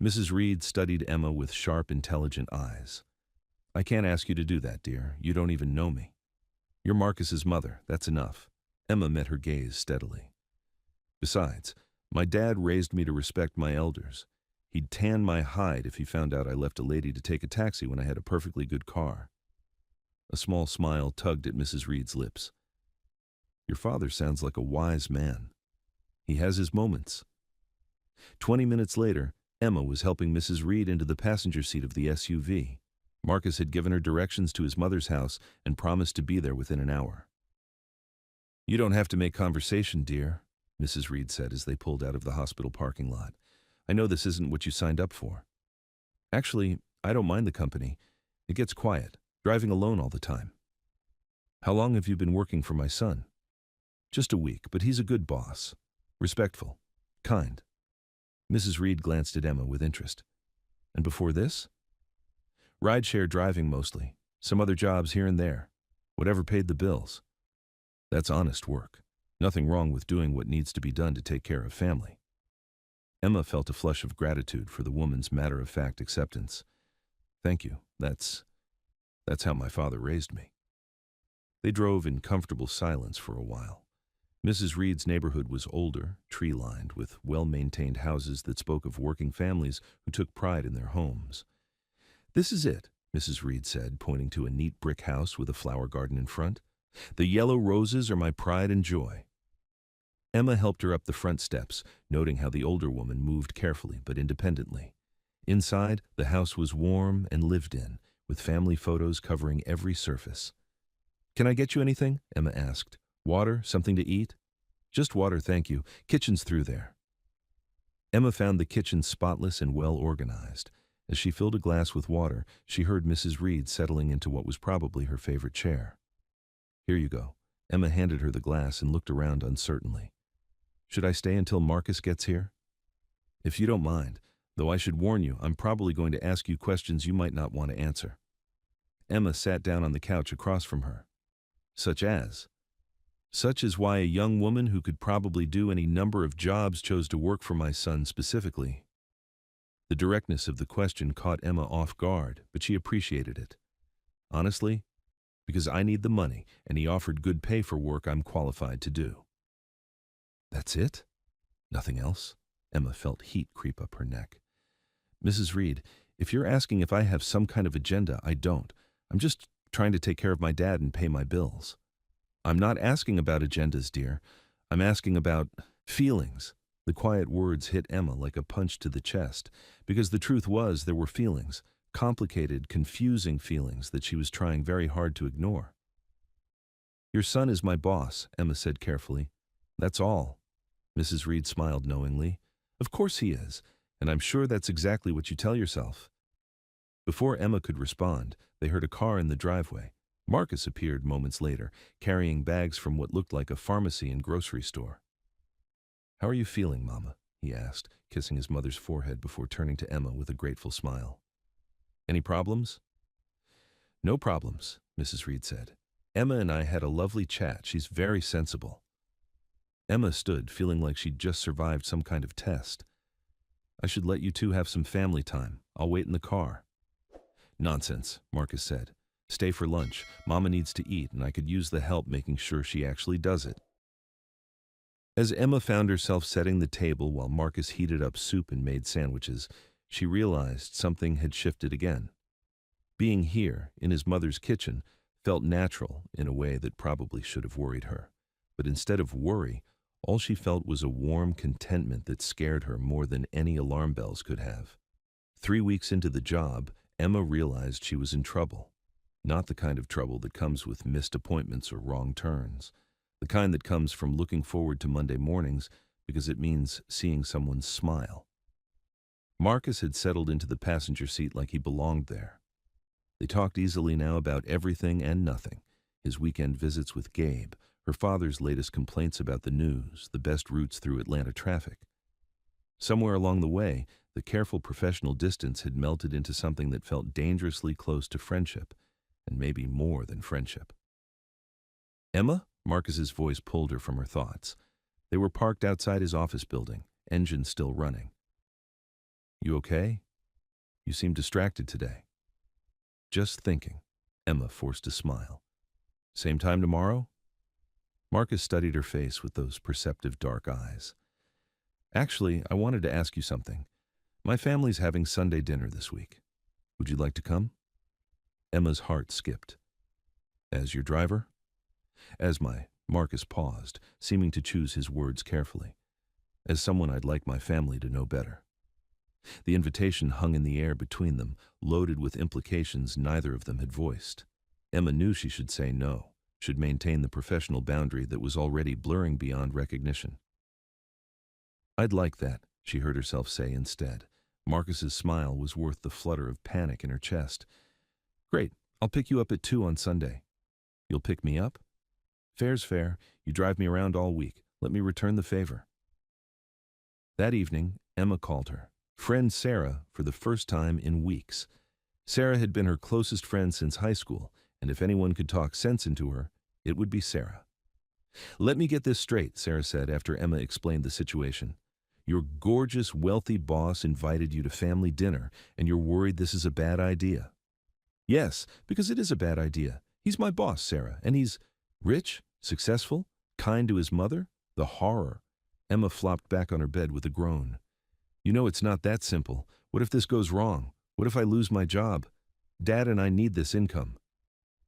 Mrs. Reed studied Emma with sharp, intelligent eyes. I can't ask you to do that, dear. You don't even know me. You're Marcus's mother. That's enough. Emma met her gaze steadily. Besides, my dad raised me to respect my elders. He'd tan my hide if he found out I left a lady to take a taxi when I had a perfectly good car. A small smile tugged at Mrs. Reed's lips. Your father sounds like a wise man. He has his moments. 20 minutes later, Emma was helping Mrs. Reed into the passenger seat of the SUV. Marcus had given her directions to his mother's house and promised to be there within an hour. You don't have to make conversation, dear, Mrs. Reed said as they pulled out of the hospital parking lot. I know this isn't what you signed up for. Actually, I don't mind the company. It gets quiet, driving alone all the time. How long have you been working for my son? Just a week, but he's a good boss. Respectful. Kind. Mrs. Reed glanced at Emma with interest. And before this? Rideshare driving mostly. Some other jobs here and there. Whatever paid the bills. That's honest work. Nothing wrong with doing what needs to be done to take care of family. Emma felt a flush of gratitude for the woman's matter-of-fact acceptance. Thank you. That's how my father raised me. They drove in comfortable silence for a while. Mrs. Reed's neighborhood was older, tree-lined, with well-maintained houses that spoke of working families who took pride in their homes. This is it, Mrs. Reed said, pointing to a neat brick house with a flower garden in front. The yellow roses are my pride and joy. Emma helped her up the front steps, noting how the older woman moved carefully but independently. Inside, the house was warm and lived in, with family photos covering every surface. Can I get you anything? Emma asked. Water? Something to eat? Just water, thank you. Kitchen's through there. Emma found the kitchen spotless and well organized. As she filled a glass with water, she heard Mrs. Reed settling into what was probably her favorite chair. Here you go. Emma handed her the glass and looked around uncertainly. Should I stay until Marcus gets here? If you don't mind, though I should warn you, I'm probably going to ask you questions you might not want to answer. Emma sat down on the couch across from her. Such as why a young woman who could probably do any number of jobs chose to work for my son specifically. The directness of the question caught Emma off guard, but she appreciated it. Honestly, because I need the money, and he offered good pay for work I'm qualified to do. That's it? Nothing else? Emma felt heat creep up her neck. Mrs. Reed, if you're asking if I have some kind of agenda, I don't. I'm just trying to take care of my dad and pay my bills. I'm not asking about agendas, dear. I'm asking about feelings. The quiet words hit Emma like a punch to the chest, because the truth was there were feelings, complicated, confusing feelings that she was trying very hard to ignore. Your son is my boss, Emma said carefully. That's all. Mrs. Reed smiled knowingly. Of course he is, and I'm sure that's exactly what you tell yourself. Before Emma could respond, they heard a car in the driveway. Marcus appeared moments later, carrying bags from what looked like a pharmacy and grocery store. "How are you feeling, Mama?" he asked, kissing his mother's forehead before turning to Emma with a grateful smile. "Any problems?" "No problems," Mrs. Reed said. "Emma and I had a lovely chat. She's very sensible." Emma stood, feeling like she'd just survived some kind of test. "I should let you two have some family time. I'll wait in the car." "Nonsense," Marcus said. "Stay for lunch. Mama needs to eat, and I could use the help making sure she actually does it." As Emma found herself setting the table while Marcus heated up soup and made sandwiches, she realized something had shifted again. Being here, in his mother's kitchen, felt natural in a way that probably should have worried her. But instead of worry, all she felt was a warm contentment that scared her more than any alarm bells could have. 3 weeks into the job, Emma realized she was in trouble. Not the kind of trouble that comes with missed appointments or wrong turns. The kind that comes from looking forward to Monday mornings because it means seeing someone smile. Marcus had settled into the passenger seat like he belonged there. They talked easily now about everything and nothing. His weekend visits with Gabe, her father's latest complaints about the news, the best routes through Atlanta traffic. Somewhere along the way, the careful professional distance had melted into something that felt dangerously close to friendship, and maybe more than friendship. "Emma?" Marcus's voice pulled her from her thoughts. They were parked outside his office building, engine still running. "You okay? You seem distracted today." "Just thinking." Emma forced a smile. "Same time tomorrow?" Marcus studied her face with those perceptive dark eyes. "Actually, I wanted to ask you something. My family's having Sunday dinner this week. Would you like to come?" Emma's heart skipped. "As your driver?" "As my," Marcus paused, seeming to choose his words carefully. "As someone I'd like my family to know better." The invitation hung in the air between them, loaded with implications neither of them had voiced. Emma knew she should say no, should maintain the professional boundary that was already blurring beyond recognition. "I'd like that," she heard herself say instead. Marcus's smile was worth the flutter of panic in her chest. "Great, I'll pick you up at 2 on Sunday." "You'll pick me up?" "Fair's fair. You drive me around all week. Let me return the favor." That evening, Emma called her. Friend Sarah for the first time in weeks. Sarah had been her closest friend since high school, and if anyone could talk sense into her, it would be Sarah. "Let me get this straight," Sarah said after Emma explained the situation. "Your gorgeous, wealthy boss invited you to family dinner, and you're worried this is a bad idea." "Yes, because it is a bad idea. He's my boss, Sarah, and he's rich, successful, kind to his mother. The horror." Emma flopped back on her bed with a groan. "You know it's not that simple. What if this goes wrong? What if I lose my job? Dad and I need this income."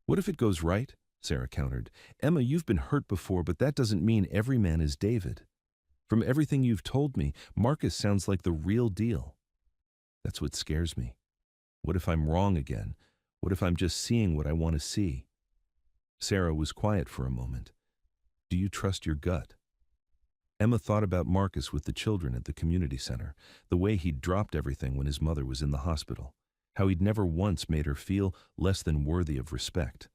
"What if it goes right?" Sarah countered. "Emma, you've been hurt before, but that doesn't mean every man is David. From everything you've told me, Marcus sounds like the real deal." "That's what scares me. What if I'm wrong again? What if I'm just seeing what I want to see?" Sarah was quiet for a moment. "Do you trust your gut?" Emma thought about Marcus with the children at the community center, the way he'd dropped everything when his mother was in the hospital, how he'd never once made her feel less than worthy of respect.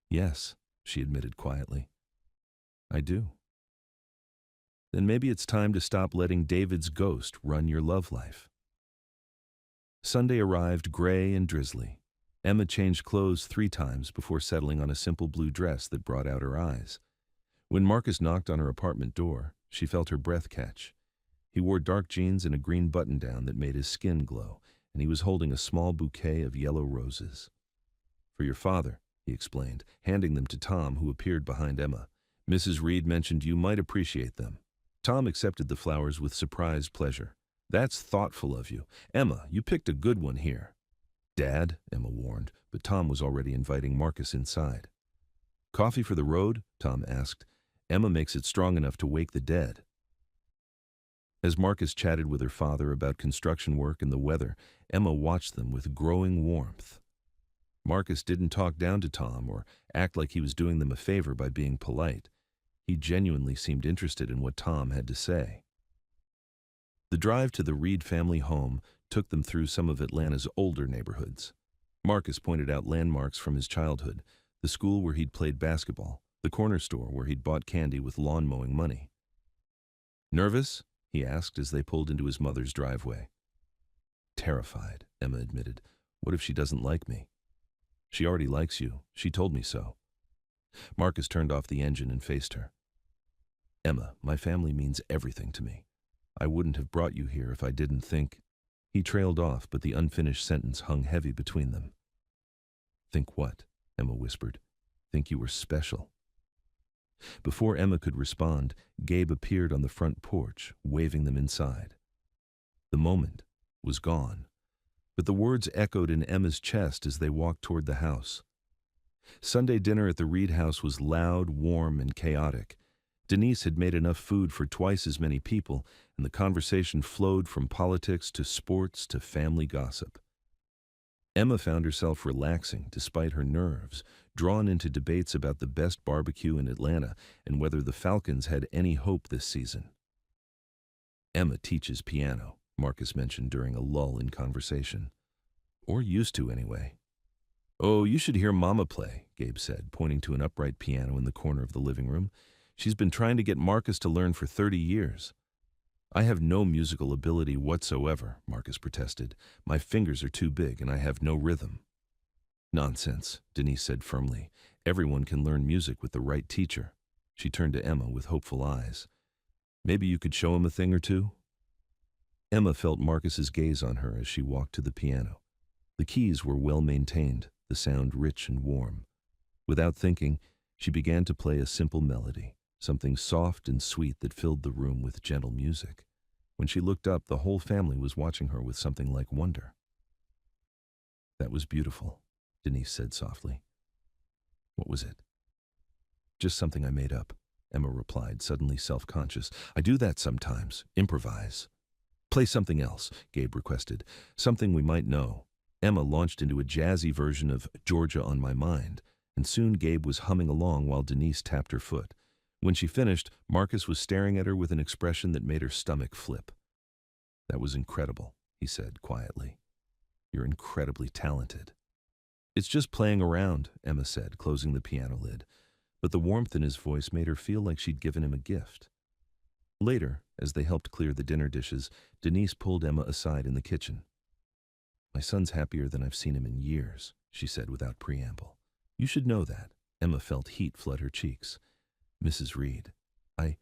"Yes," she admitted quietly. "I do." "Then maybe it's time to stop letting David's ghost run your love life." Sunday arrived gray and drizzly. Emma changed clothes 3 times before settling on a simple blue dress that brought out her eyes. When Marcus knocked on her apartment door, she felt her breath catch. He wore dark jeans and a green button-down that made his skin glow, and he was holding a small bouquet of yellow roses. "For your father," he explained, handing them to Tom, who appeared behind Emma. "Mrs. Reed mentioned you might appreciate them." Tom accepted the flowers with surprised pleasure. "That's thoughtful of you. Emma, you picked a good one here." "Dad," Emma warned, but Tom was already inviting Marcus inside. "Coffee for the road?" Tom asked. "Emma makes it strong enough to wake the dead." As Marcus chatted with her father about construction work and the weather, Emma watched them with growing warmth. Marcus didn't talk down to Tom or act like he was doing them a favor by being polite. He genuinely seemed interested in what Tom had to say. The drive to the Reed family home took them through some of Atlanta's older neighborhoods. Marcus pointed out landmarks from his childhood, the school where he'd played basketball, the corner store where he'd bought candy with lawn mowing money. "Nervous?" he asked as they pulled into his mother's driveway. "Terrified," Emma admitted. "What if she doesn't like me?" "She already likes you. She told me so." Marcus turned off the engine and faced her. "Emma, my family means everything to me. I wouldn't have brought you here if I didn't think—" He trailed off, but the unfinished sentence hung heavy between them. "Think what?" Emma whispered. "Think you were special." Before Emma could respond, Gabe appeared on the front porch, waving them inside. The moment was gone, but the words echoed in Emma's chest as they walked toward the house. Sunday dinner at the Reed house was loud, warm, and chaotic. Denise had made enough food for twice as many people, and the conversation flowed from politics to sports to family gossip. Emma found herself relaxing despite her nerves, drawn into debates about the best barbecue in Atlanta and whether the Falcons had any hope this season. "Emma teaches piano," Marcus mentioned during a lull in conversation. "Or used to, anyway." "Oh, you should hear Mama play," Gabe said, pointing to an upright piano in the corner of the living room. "She's been trying to get Marcus to learn for 30 years. "I have no musical ability whatsoever," Marcus protested. "My fingers are too big and I have no rhythm." "Nonsense," Denise said firmly. "Everyone can learn music with the right teacher." She turned to Emma with hopeful eyes. "Maybe you could show him a thing or two?" Emma felt Marcus's gaze on her as she walked to the piano. The keys were well maintained, the sound rich and warm. Without thinking, she began to play a simple melody, something soft and sweet that filled the room with gentle music. When she looked up, the whole family was watching her with something like wonder. "That was beautiful," Denise said softly. "What was it?" "Just something I made up," Emma replied, suddenly self-conscious. "I do that sometimes, improvise." "Play something else," Gabe requested. "Something we might know." Emma launched into a jazzy version of "Georgia on My Mind," and soon Gabe was humming along while Denise tapped her foot. When she finished, Marcus was staring at her with an expression that made her stomach flip. "That was incredible," he said quietly. "You're incredibly talented." "It's just playing around," Emma said, closing the piano lid. But the warmth in his voice made her feel like she'd given him a gift. Later, as they helped clear the dinner dishes, Denise pulled Emma aside in the kitchen. "My son's happier than I've seen him in years," she said without preamble. "You should know that." Emma felt heat flood her cheeks. "Mrs. Reed, I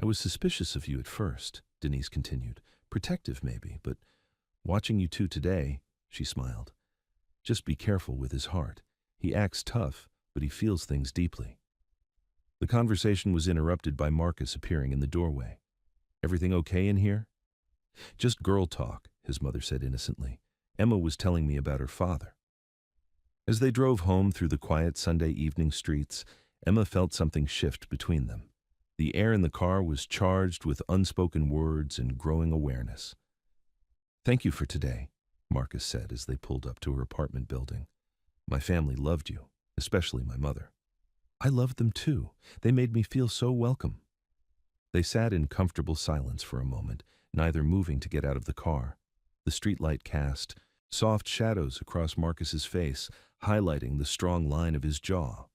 was suspicious of you at first," Denise continued. "Protective, maybe, but watching you two today," she smiled. "Just be careful with his heart. He acts tough, but he feels things deeply." The conversation was interrupted by Marcus appearing in the doorway. "Everything okay in here?" "Just girl talk," his mother said innocently. "Emma was telling me about her father." As they drove home through the quiet Sunday evening streets, Emma felt something shift between them. The air in the car was charged with unspoken words and growing awareness. "Thank you for today," Marcus said as they pulled up to her apartment building. "My family loved you, especially my mother." "I loved them too. They made me feel so welcome." They sat in comfortable silence for a moment, neither moving to get out of the car. The streetlight cast soft shadows across Marcus's face, highlighting the strong line of his jaw.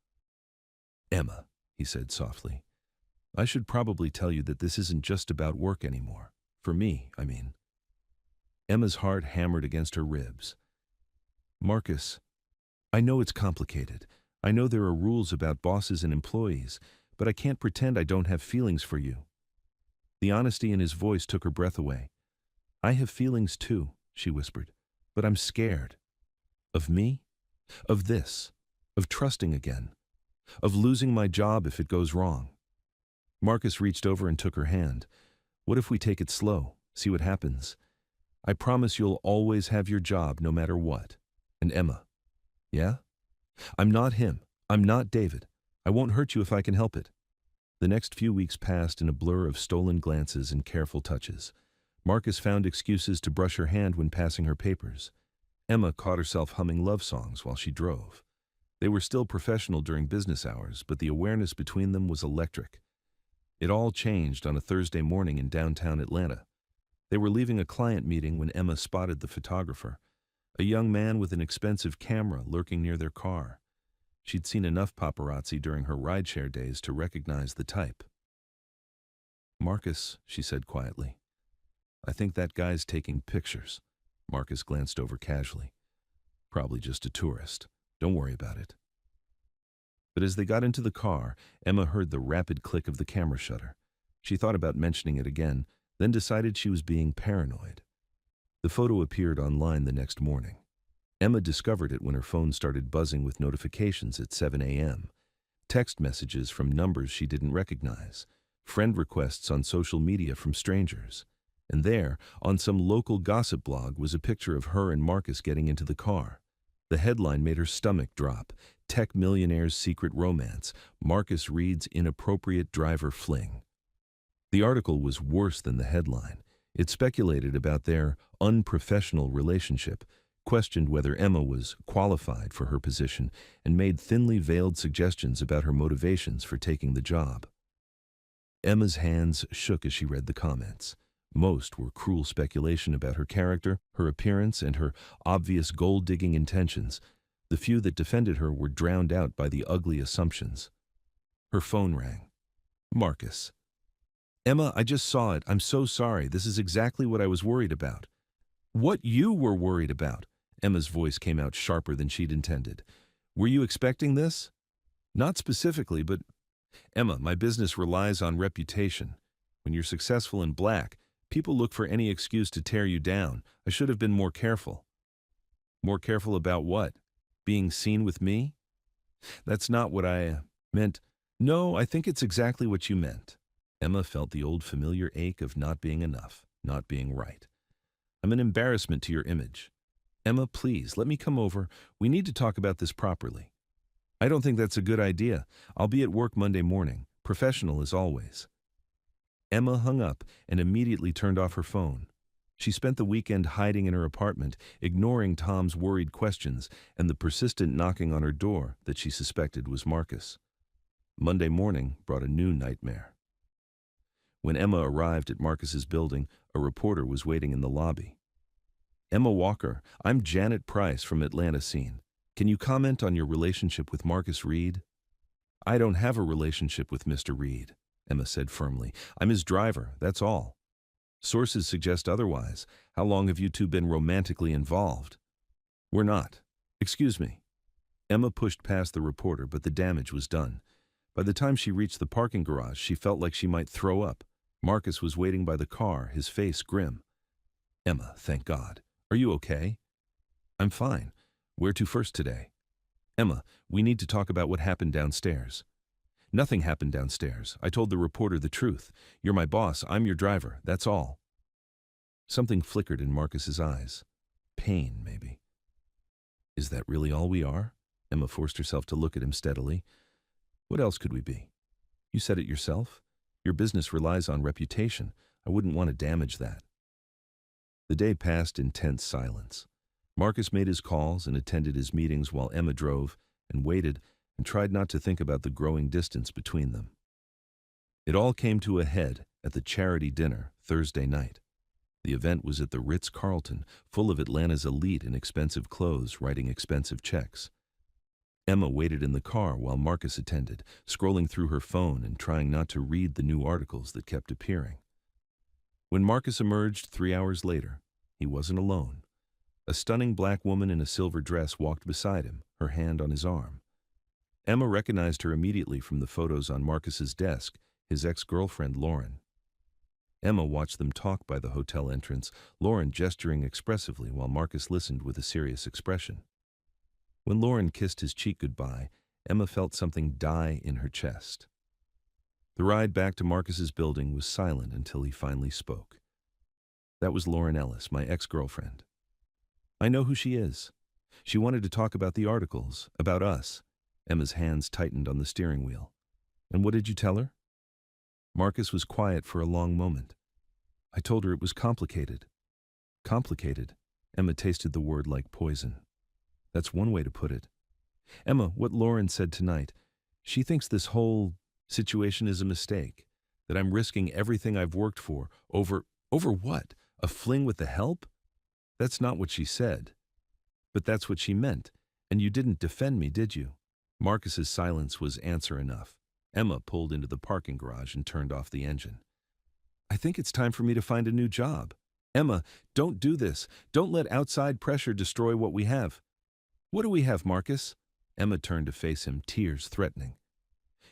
"Emma," he said softly, "I should probably tell you that this isn't just about work anymore. For me, I mean." Emma's heart hammered against her ribs. "Marcus, I know it's complicated. I know there are rules about bosses and employees, but I can't pretend I don't have feelings for you." The honesty in his voice took her breath away. "I have feelings too," she whispered, "but I'm scared." "Of me? Of this? Of trusting again? Of losing my job if it goes wrong?" Marcus reached over and took her hand. "What if we take it slow, see what happens? I promise you'll always have your job no matter what." And Emma, "Yeah? I'm not him. I'm not David. I won't hurt you if I can help it." The next few weeks passed in a blur of stolen glances and careful touches. Marcus found excuses to brush her hand when passing her papers. Emma caught herself humming love songs while she drove. They were still professional during business hours, but the awareness between them was electric. It all changed on a Thursday morning in downtown Atlanta. They were leaving a client meeting when Emma spotted the photographer, A young man with an expensive camera lurking near their car. She'd seen enough paparazzi during her rideshare days to recognize the type. "Marcus," she said quietly. "I think that guy's taking pictures." Marcus glanced over casually. "Probably just a tourist. Don't worry about it." But as they got into the car, Emma heard the rapid click of the camera shutter. She thought about mentioning it again, then decided she was being paranoid. The photo appeared online the next morning. Emma discovered it when her phone started buzzing with notifications at 7 a.m. Text messages from numbers she didn't recognize, friend requests on social media from strangers. And there, on some local gossip blog, was a picture of her and Marcus getting into the car. The headline made her stomach drop. "Tech Millionaire's Secret Romance. Marcus Reed's Inappropriate Driver Fling." The article was worse than the headline. It speculated about their unprofessional relationship, questioned whether Emma was qualified for her position, and made thinly veiled suggestions about her motivations for taking the job. Emma's hands shook as she read the comments. Most were cruel speculation about her character, her appearance, and her obvious gold-digging intentions. The few that defended her were drowned out by the ugly assumptions. Her phone rang. "Marcus." "Emma, I just saw it. I'm so sorry. This is exactly what I was worried about." "What you were worried about?" Emma's voice came out sharper than she'd intended. "Were you expecting this?" "Not specifically, but—" "Emma, my business relies on reputation. When you're successful in black, people look for any excuse to tear you down. I should have been more careful." "More careful about what? Being seen with me?" "That's not what I meant." "No, I think it's exactly what you meant." Emma felt the old familiar ache of not being enough, not being right. "I'm an embarrassment to your image." "Emma, please, let me come over. We need to talk about this properly." "I don't think that's a good idea. I'll be at work Monday morning, professional as always." Emma hung up and immediately turned off her phone. She spent the weekend hiding in her apartment, ignoring Tom's worried questions and the persistent knocking on her door that she suspected was Marcus. Monday morning brought a new nightmare. When Emma arrived at Marcus's building, a reporter was waiting in the lobby. "Emma Walker, I'm Janet Price from Atlanta Scene. Can you comment on your relationship with Marcus Reed?" "I don't have a relationship with Mr. Reed," Emma said firmly. "I'm his driver, that's all." "Sources suggest otherwise. How long have you two been romantically involved?" "We're not." "Excuse me." Emma pushed past the reporter, but the damage was done. By the time she reached the parking garage, she felt like she might throw up. Marcus was waiting by the car, his face grim. "Emma, thank God. Are you okay?" "I'm fine. Where to first today?" "Emma, we need to talk about what happened downstairs." "Nothing happened downstairs. I told the reporter the truth. You're my boss, I'm your driver, that's all." Something flickered in Marcus's eyes. Pain, maybe. "Is that really all we are?" Emma forced herself to look at him steadily. "What else could we be? You said it yourself. Your business relies on reputation. I wouldn't want to damage that." The day passed in tense silence. Marcus made his calls and attended his meetings while Emma drove and waited and tried not to think about the growing distance between them. It all came to a head at the charity dinner Thursday night. The event was at the Ritz-Carlton, full of Atlanta's elite in expensive clothes writing expensive checks. Emma waited in the car while Marcus attended, scrolling through her phone and trying not to read the new articles that kept appearing. When Marcus emerged 3 hours later, he wasn't alone. A stunning black woman in a silver dress walked beside him, her hand on his arm. Emma recognized her immediately from the photos on Marcus's desk, his ex-girlfriend Lauren. Emma watched them talk by the hotel entrance, Lauren gesturing expressively while Marcus listened with a serious expression. When Lauren kissed his cheek goodbye, Emma felt something die in her chest. The ride back to Marcus's building was silent until he finally spoke. "That was Lauren Ellis, my ex-girlfriend. I know who she is. She wanted to talk about the articles, about us." Emma's hands tightened on the steering wheel. "And what did you tell her?" Marcus was quiet for a long moment. "I told her it was complicated." "Complicated?" Emma tasted the word like poison. "That's one way to put it." "Emma, what Lauren said tonight, she thinks this whole situation is a mistake, that I'm risking everything I've worked for over what? A fling with the help? That's not what she said." But that's what she meant. And you didn't defend me, did you? Marcus's silence was answer enough. Emma pulled into the parking garage and turned off the engine. I think it's time for me to find a new job. Emma, don't do this. Don't let outside pressure destroy what we have. What do we have, Marcus? Emma turned to face him, tears threatening.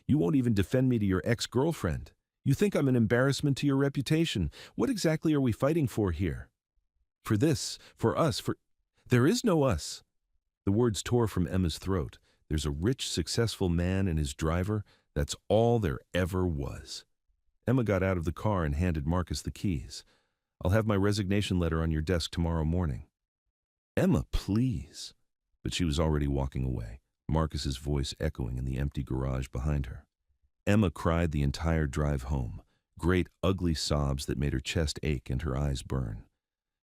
You won't even defend me to your ex-girlfriend. You think I'm an embarrassment to your reputation. What exactly are we fighting for here? For this, for us, for... There is no us. The words tore from Emma's throat. There's a rich, successful man and his driver. That's all there ever was. Emma got out of the car and handed Marcus the keys. I'll have my resignation letter on your desk tomorrow morning. Emma, please. But she was already walking away, Marcus's voice echoing in the empty garage behind her. Emma cried the entire drive home, great ugly sobs that made her chest ache and her eyes burn.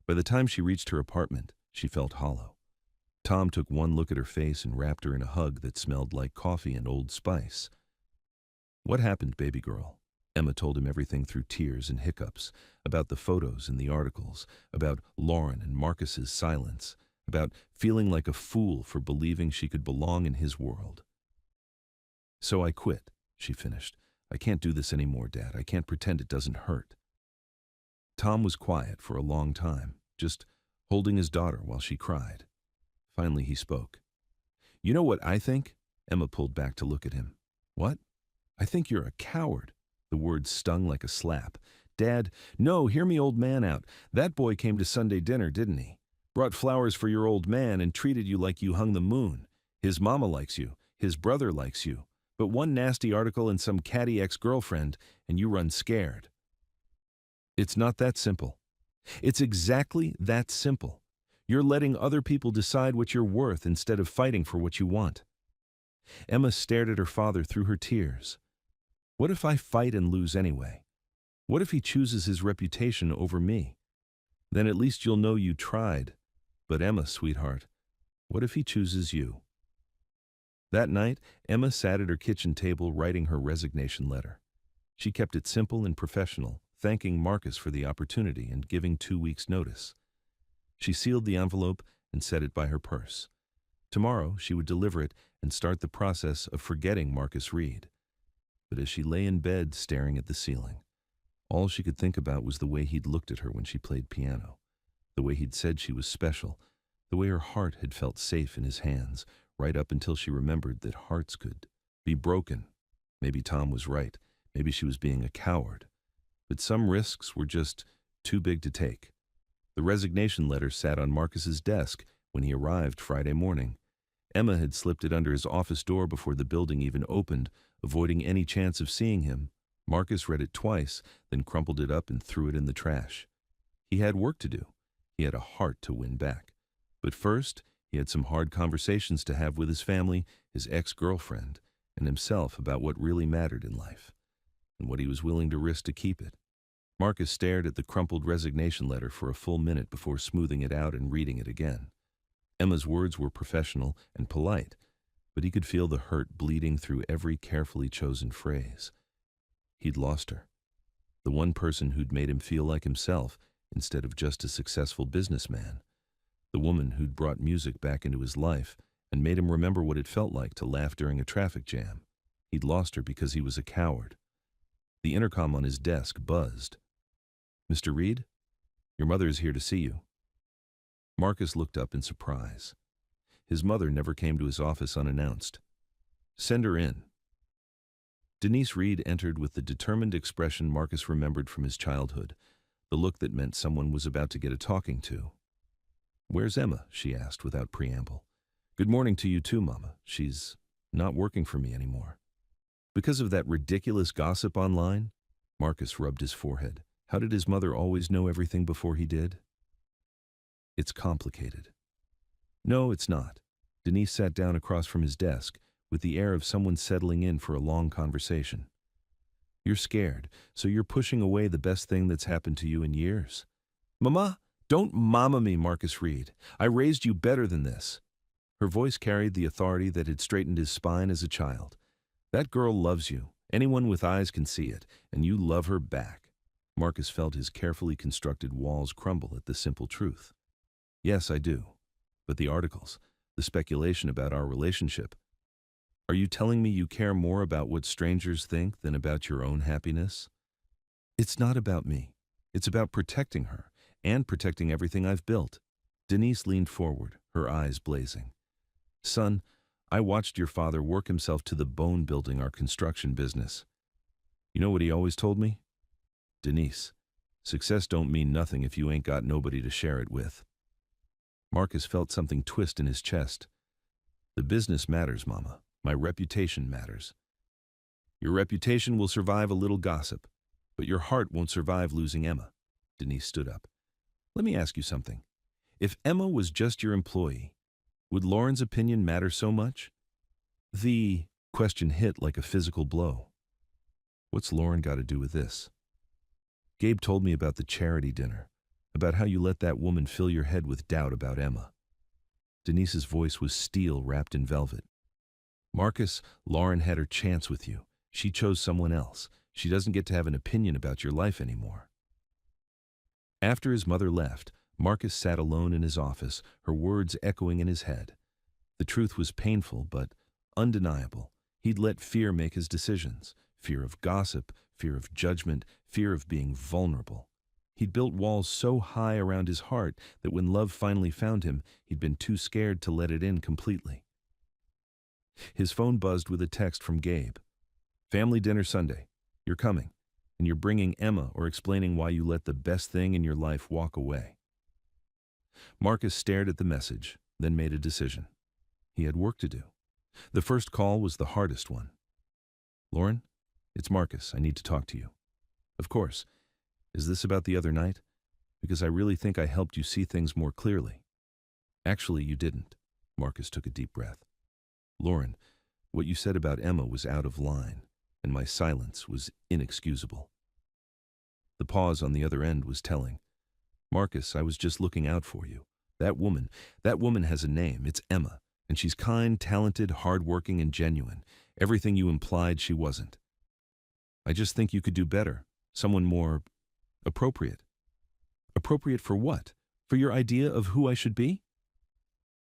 By the time she reached her apartment, she felt hollow. Tom took one look at her face and wrapped her in a hug that smelled like coffee and Old Spice. What happened, baby girl? Emma told him everything through tears and hiccups, about the photos and the articles, about Lauren and Marcus's silence, about feeling like a fool for believing she could belong in his world. So I quit, she finished. I can't do this anymore, Dad. I can't pretend it doesn't hurt. Tom was quiet for a long time, just holding his daughter while she cried. Finally he spoke. You know what I think? Emma pulled back to look at him. What? I think you're a coward. The words stung like a slap. Dad, no, hear me, old man, out. That boy came to Sunday dinner, didn't he? Brought flowers for your old man and treated you like you hung the moon. His mama likes you. His brother likes you. But one nasty article and some catty ex-girlfriend, and you run scared. It's not that simple. It's exactly that simple. You're letting other people decide what you're worth instead of fighting for what you want. Emma stared at her father through her tears. What if I fight and lose anyway? What if he chooses his reputation over me? Then at least you'll know you tried. But Emma, sweetheart, what if he chooses you? That night, Emma sat at her kitchen table writing her resignation letter. She kept it simple and professional, thanking Marcus for the opportunity and giving 2 weeks' notice. She sealed the envelope and set it by her purse. Tomorrow, she would deliver it and start the process of forgetting Marcus Reed. But as she lay in bed staring at the ceiling, all she could think about was the way he'd looked at her when she played piano, the way he'd said she was special, the way her heart had felt safe in his hands, right up until she remembered that hearts could be broken. Maybe Tom was right. Maybe she was being a coward. But some risks were just too big to take. The resignation letter sat on Marcus's desk when he arrived Friday morning. Emma had slipped it under his office door before the building even opened, avoiding any chance of seeing him. Marcus read it twice, then crumpled it up and threw it in the trash. He had work to do. He had a heart to win back. But first, he had some hard conversations to have with his family, his ex-girlfriend, and himself about what really mattered in life, and what he was willing to risk to keep it. Marcus stared at the crumpled resignation letter for a full minute before smoothing it out and reading it again. Emma's words were professional and polite, but he could feel the hurt bleeding through every carefully chosen phrase. He'd lost her, the one person who'd made him feel like himself instead of just a successful businessman, the woman who'd brought music back into his life and made him remember what it felt like to laugh during a traffic jam. He'd lost her because he was a coward. The intercom on his desk buzzed. Mr. Reed, your mother is here to see you. Marcus looked up in surprise. His mother never came to his office unannounced. Send her in. Denise Reed entered with the determined expression Marcus remembered from his childhood, the look that meant someone was about to get a talking to. Where's Emma? She asked without preamble. Good morning to you too, Mama. She's not working for me anymore. Because of that ridiculous gossip online? Marcus rubbed his forehead. How did his mother always know everything before he did? It's complicated. No, it's not. Denise sat down across from his desk, with the air of someone settling in for a long conversation. You're scared, so you're pushing away the best thing that's happened to you in years. Mama, don't mama me, Marcus Reed. I raised you better than this. Her voice carried the authority that had straightened his spine as a child. That girl loves you. Anyone with eyes can see it, and you love her back. Marcus felt his carefully constructed walls crumble at the simple truth. Yes, I do. But the articles, the speculation about our relationship. Are you telling me you care more about what strangers think than about your own happiness? It's not about me. It's about protecting her and protecting everything I've built. Denise leaned forward, her eyes blazing. Son, I watched your father work himself to the bone building our construction business. You know what he always told me? Denise, success don't mean nothing if you ain't got nobody to share it with. Marcus felt something twist in his chest. The business matters, Mama. My reputation matters. Your reputation will survive a little gossip, but your heart won't survive losing Emma. Denise stood up. Let me ask you something. If Emma was just your employee, would Lauren's opinion matter so much? The question hit like a physical blow. What's Lauren got to do with this? Gabe told me about the charity dinner, about how you let that woman fill your head with doubt about Emma. Denise's voice was steel wrapped in velvet. Marcus, Lauren had her chance with you. She chose someone else. She doesn't get to have an opinion about your life anymore. After his mother left, Marcus sat alone in his office, her words echoing in his head. The truth was painful, but undeniable. He'd let fear make his decisions. Fear of gossip, fear of judgment, fear of being vulnerable. He'd built walls so high around his heart that when love finally found him, he'd been too scared to let it in completely. His phone buzzed with a text from Gabe. Family dinner Sunday. You're coming, and you're bringing Emma or explaining why you let the best thing in your life walk away. Marcus stared at the message, then made a decision. He had work to do. The first call was the hardest one. Lauren, it's Marcus. I need to talk to you. Of course. Is this about the other night? Because I really think I helped you see things more clearly. Actually, you didn't. Marcus took a deep breath. Lauren, what you said about Emma was out of line, and my silence was inexcusable. The pause on the other end was telling. Marcus, I was just looking out for you. That woman has a name. It's Emma, and she's kind, talented, hardworking, and genuine. Everything you implied she wasn't. I just think you could do better. Someone more appropriate. Appropriate for what? For your idea of who I should be?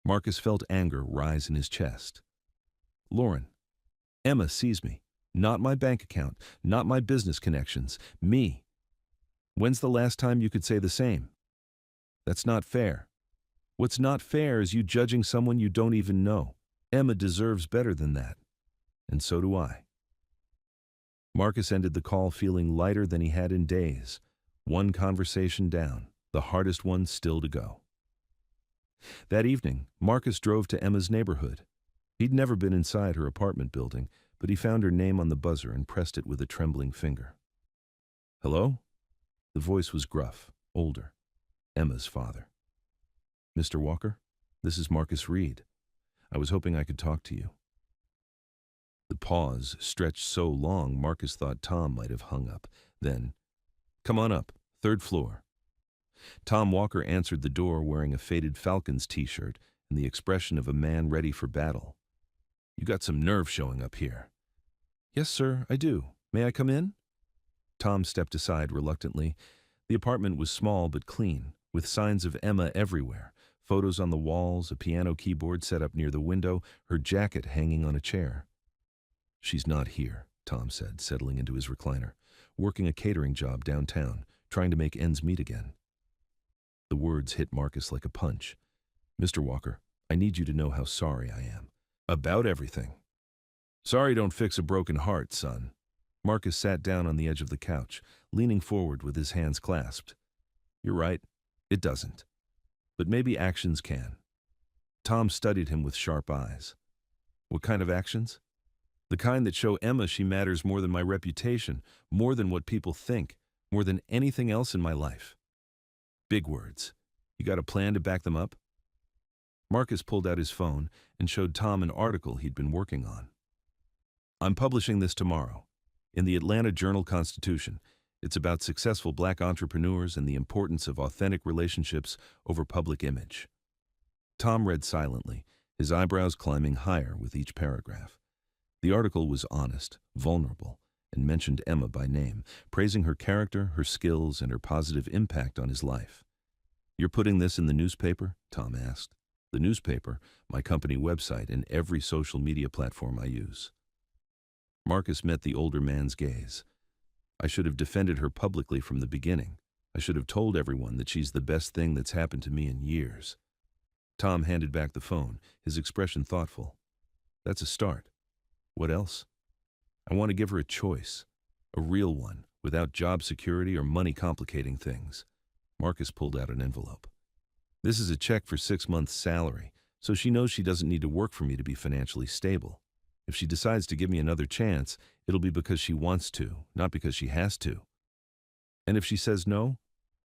Marcus felt anger rise in his chest. Lauren, Emma sees me. Not my bank account, not my business connections. Me. When's the last time you could say the same? That's not fair. What's not fair is you judging someone you don't even know. Emma deserves better than that. And so do I. Marcus ended the call feeling lighter than he had in days. One conversation down, the hardest one still to go. That evening, Marcus drove to Emma's neighborhood. He'd never been inside her apartment building, but he found her name on the buzzer and pressed it with a trembling finger. Hello? The voice was gruff, older. Emma's father. Mr. Walker, this is Marcus Reed. I was hoping I could talk to you. The pause stretched so long Marcus thought Tom might have hung up. Then, come on up, 3rd floor. Tom Walker answered the door wearing a faded Falcons t-shirt and the expression of a man ready for battle. You got some nerve showing up here. Yes, sir, I do. May I come in? Tom stepped aside reluctantly. The apartment was small but clean, with signs of Emma everywhere, photos on the walls, a piano keyboard set up near the window, her jacket hanging on a chair. She's not here, Tom said, settling into his recliner, working a catering job downtown, trying to make ends meet again. The words hit Marcus like a punch. Mr. Walker, I need you to know how sorry I am. About everything. Sorry don't fix a broken heart, son. Marcus sat down on the edge of the couch, leaning forward with his hands clasped. You're right, it doesn't. But maybe actions can. Tom studied him with sharp eyes. What kind of actions? The kind that show Emma she matters more than my reputation, more than what people think, more than anything else in my life. Big words. You got a plan to back them up? Marcus pulled out his phone and showed Tom an article he'd been working on. I'm publishing this tomorrow. In the Atlanta Journal-Constitution, it's about successful black entrepreneurs and the importance of authentic relationships over public image. Tom read silently, his eyebrows climbing higher with each paragraph. The article was honest, vulnerable, and mentioned Emma by name, praising her character, her skills, and her positive impact on his life. You're putting this in the newspaper? Tom asked. The newspaper, my company website, and every social media platform I use. Marcus met the older man's gaze. I should have defended her publicly from the beginning. I should have told everyone that she's the best thing that's happened to me in years. Tom handed back the phone, his expression thoughtful. That's a start. What else? I want to give her a choice. A real one, without job security or money complicating things. Marcus pulled out an envelope. This is a check for 6 months' salary, so she knows she doesn't need to work for me to be financially stable. If she decides to give me another chance, it'll be because she wants to, not because she has to. And if she says no,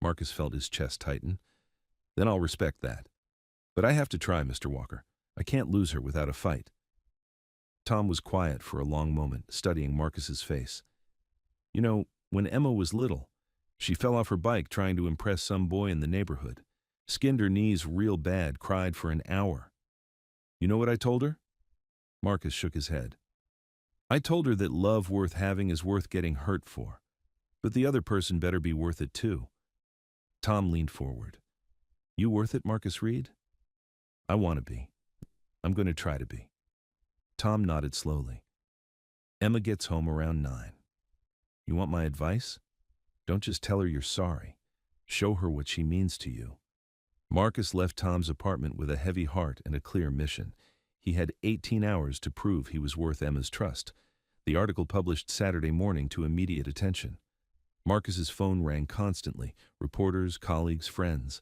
Marcus felt his chest tighten, then I'll respect that. But I have to try, Mr. Walker. I can't lose her without a fight. Tom was quiet for a long moment, studying Marcus's face. You know, when Emma was little, she fell off her bike trying to impress some boy in the neighborhood. Skinned her knees real bad, cried for an hour. You know what I told her? Marcus shook his head. I told her that love worth having is worth getting hurt for, but the other person better be worth it too. Tom leaned forward. You worth it, Marcus Reed? I want to be. I'm going to try to be. Tom nodded slowly. Emma gets home around 9. You want my advice? Don't just tell her you're sorry. Show her what she means to you. Marcus left Tom's apartment with a heavy heart and a clear mission. He had 18 hours to prove he was worth Emma's trust. The article published Saturday morning to immediate attention. Marcus's phone rang constantly, reporters, colleagues, friends.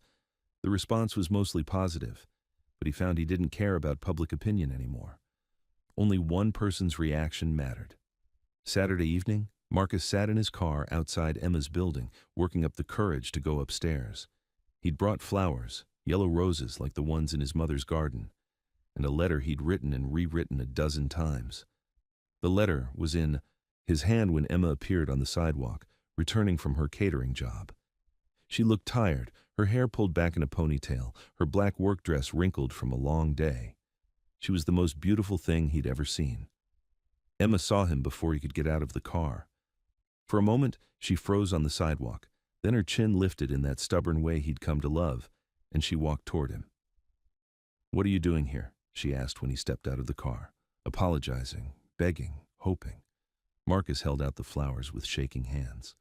The response was mostly positive, but he found he didn't care about public opinion anymore. Only one person's reaction mattered. Saturday evening, Marcus sat in his car outside Emma's building, working up the courage to go upstairs. He'd brought flowers, yellow roses like the ones in his mother's garden, and a letter he'd written and rewritten a dozen times. The letter was in his hand when Emma appeared on the sidewalk, returning from her catering job. She looked tired, her hair pulled back in a ponytail, her black work dress wrinkled from a long day. She was the most beautiful thing he'd ever seen. Emma saw him before he could get out of the car. For a moment, she froze on the sidewalk. Then her chin lifted in that stubborn way he'd come to love, and she walked toward him. What are you doing here? She asked when he stepped out of the car, apologizing, begging, hoping. Marcus held out the flowers with shaking hands.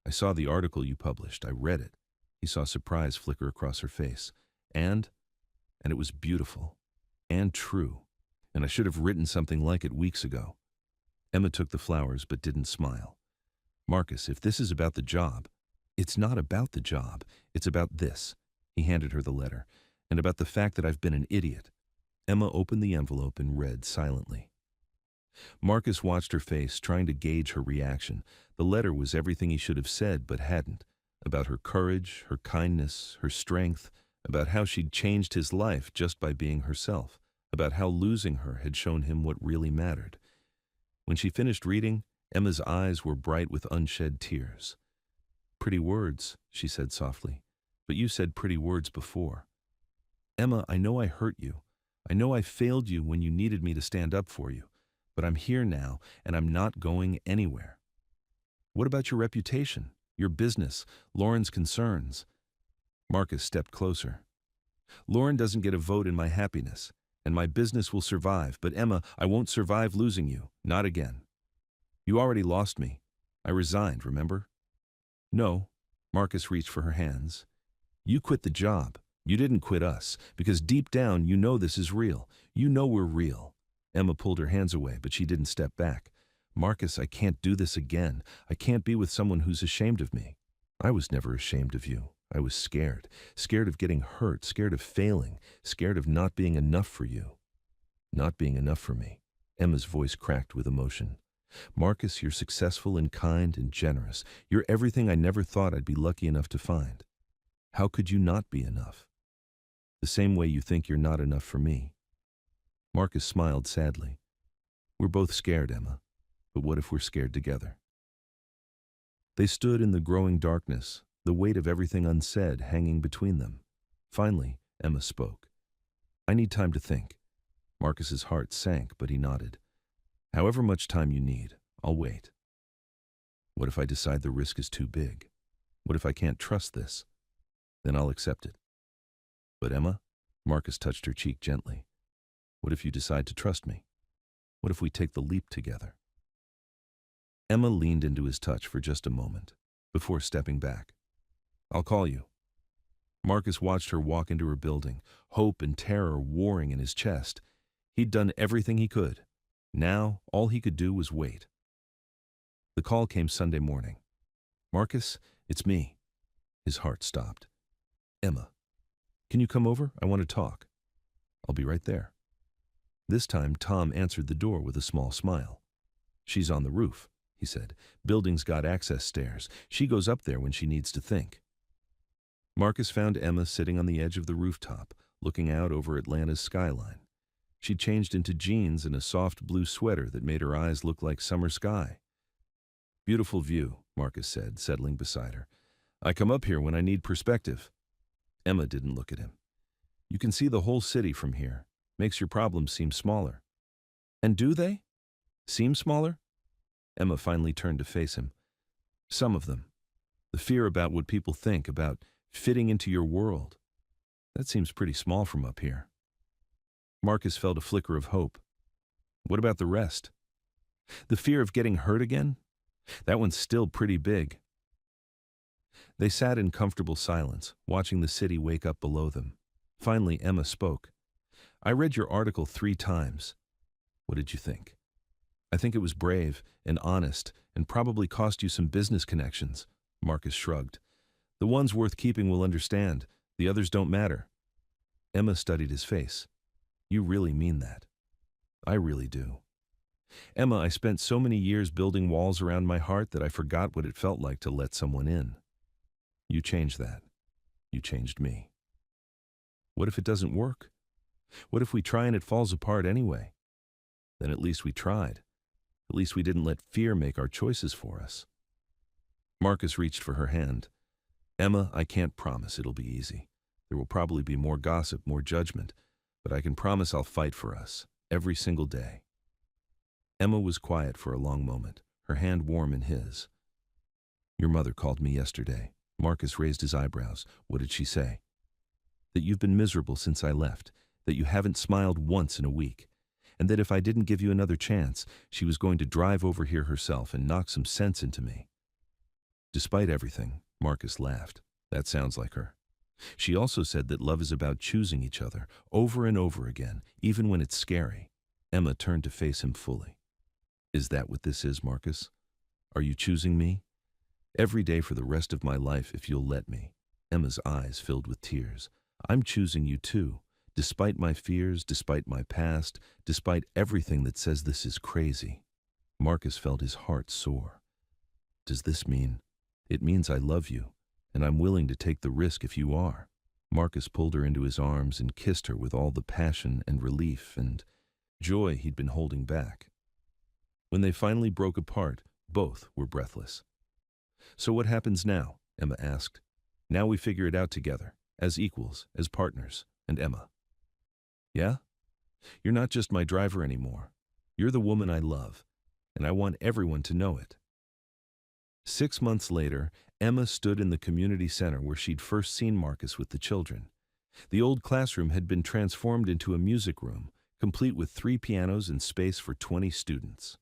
I saw the article you published. I read it. He saw surprise flicker across her face. And it was beautiful. And true. And I should have written something like it weeks ago. Emma took the flowers but didn't smile. Marcus, if this is about the job, it's not about the job. It's about this. He handed her the letter. And about the fact that I've been an idiot. Emma opened the envelope and read silently. Marcus watched her face, trying to gauge her reaction. The letter was everything he should have said but hadn't. About her courage, her kindness, her strength. About how she'd changed his life just by being herself. About how losing her had shown him what really mattered. When she finished reading, Emma's eyes were bright with unshed tears. Pretty words, she said softly, but you said pretty words before. Emma, I know I hurt you. I know I failed you when you needed me to stand up for you, but I'm here now and I'm not going anywhere. What about your reputation, your business, Lauren's concerns? Marcus stepped closer. Lauren doesn't get a vote in my happiness, and my business will survive, but Emma, I won't survive losing you, not again. You already lost me. I resigned, remember? No, Marcus reached for her hands. You quit the job. You didn't quit us, because deep down you know this is real. You know we're real. Emma pulled her hands away, but she didn't step back. Marcus, I can't do this again. I can't be with someone who's ashamed of me. I was never ashamed of you. I was scared. Scared of getting hurt, scared of failing, scared of not being enough for you. Not being enough for me. Emma's voice cracked with emotion. Marcus, you're successful and kind and generous. You're everything I never thought I'd be lucky enough to find. How could you not be enough? The same way you think you're not enough for me. Marcus smiled sadly. We're both scared, Emma, but what if we're scared together? They stood in the growing darkness, the weight of everything unsaid hanging between them. Finally, Emma spoke. I need time to think. Marcus's heart sank, but he nodded. However much time you need, I'll wait. What if I decide the risk is too big? What if I can't trust this? Then I'll accept it. But Emma, Marcus touched her cheek gently. What if you decide to trust me? What if we take the leap together? Emma leaned into his touch for just a moment, before stepping back. I'll call you. Marcus watched her walk into her building, hope and terror warring in his chest. He'd done everything he could. Now, all he could do was wait. The call came Sunday morning. Marcus, it's me. His heart stopped. Emma, can you come over? I want to talk. I'll be right there. This time, Tom answered the door with a small smile. She's on the roof, he said. Building's got access stairs. She goes up there when she needs to think. Marcus found Emma sitting on the edge of the rooftop, looking out over Atlanta's skyline. She'd changed into jeans and a soft blue sweater that made her eyes look like summer sky. Beautiful view, Marcus said, settling beside her. I come up here when I need perspective. Emma didn't look at him. You can see the whole city from here. Makes your problems seem smaller. And do they? Seem smaller? Emma finally turned to face him. Some of them. The fear about what people think, about fitting into your world. That seems pretty small from up here. Marcus felt a flicker of hope. What about the rest? The fear of getting hurt again? That one's still pretty big. They sat in comfortable silence, watching the city wake up below them. Finally, Emma spoke. I read your article 3 times. What did you think? I think it was brave and honest and probably cost you some business connections. Marcus shrugged. The ones worth keeping will understand. The others don't matter. Emma studied his face. You really mean that? I really do. Emma, I spent so many years building walls around my heart that I forgot what it felt like to let someone in. You changed that. You changed me. What if it doesn't work? What if we try and it falls apart anyway? Then at least we tried. At least we didn't let fear make our choices for us. Marcus reached for her hand. Emma, I can't promise it'll be easy. There will probably be more gossip, more judgment, but I can promise I'll fight for us, every single day. Emma was quiet for a long moment, her hand warm in his. Your mother called me yesterday. Marcus raised his eyebrows. What did she say? That you've been miserable since I left, that you haven't smiled once in a week, and that if I didn't give you another chance, she was going to drive over here herself and knock some sense into me. Despite everything, Marcus laughed. That sounds like her. She also said that love is about choosing each other, over and over again, even when it's scary. Emma turned to face him fully. Is that what this is, Marcus? Are you choosing me? Every day for the rest of my life, if you'll let me. Emma's eyes filled with tears. I'm choosing you too, despite my fears, despite my past, despite everything that says this is crazy. Marcus felt his heart soar. Does this mean? It means I love you, and I'm willing to take the risk if you are. Marcus pulled her into his arms and kissed her with all the passion and relief and joy he'd been holding back. When they finally broke apart, both were breathless. So what happens now? Emma asked. Now we figure it out together, as equals, as partners. And Emma. Yeah? You're not just my driver anymore. You're the woman I love, and I want everyone to know it. 6 months later, Emma stood in the community center where she'd first seen Marcus with the children. The old classroom had been transformed into a music room, complete with 3 pianos and space for 20 students.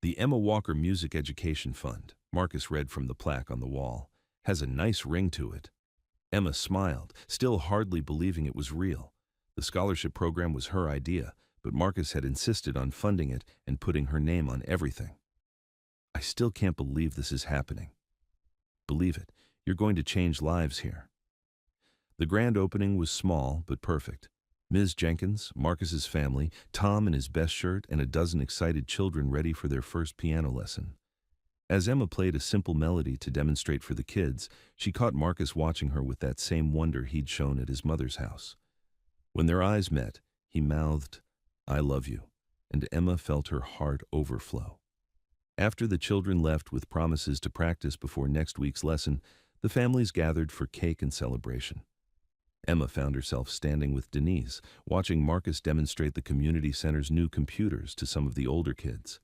The Emma Walker Music Education Fund, Marcus read from the plaque on the wall, has a nice ring to it. Emma smiled, still hardly believing it was real. The scholarship program was her idea, but Marcus had insisted on funding it and putting her name on everything. I still can't believe this is happening. Believe it, you're going to change lives here. The grand opening was small but perfect. Ms. Jenkins, Marcus's family, Tom in his best shirt, and a dozen excited children ready for their first piano lesson. As Emma played a simple melody to demonstrate for the kids, she caught Marcus watching her with that same wonder he'd shown at his mother's house. When their eyes met, he mouthed, I love you, and Emma felt her heart overflow. After the children left with promises to practice before next week's lesson, the families gathered for cake and celebration. Emma found herself standing with Denise, watching Marcus demonstrate the community center's new computers to some of the older kids.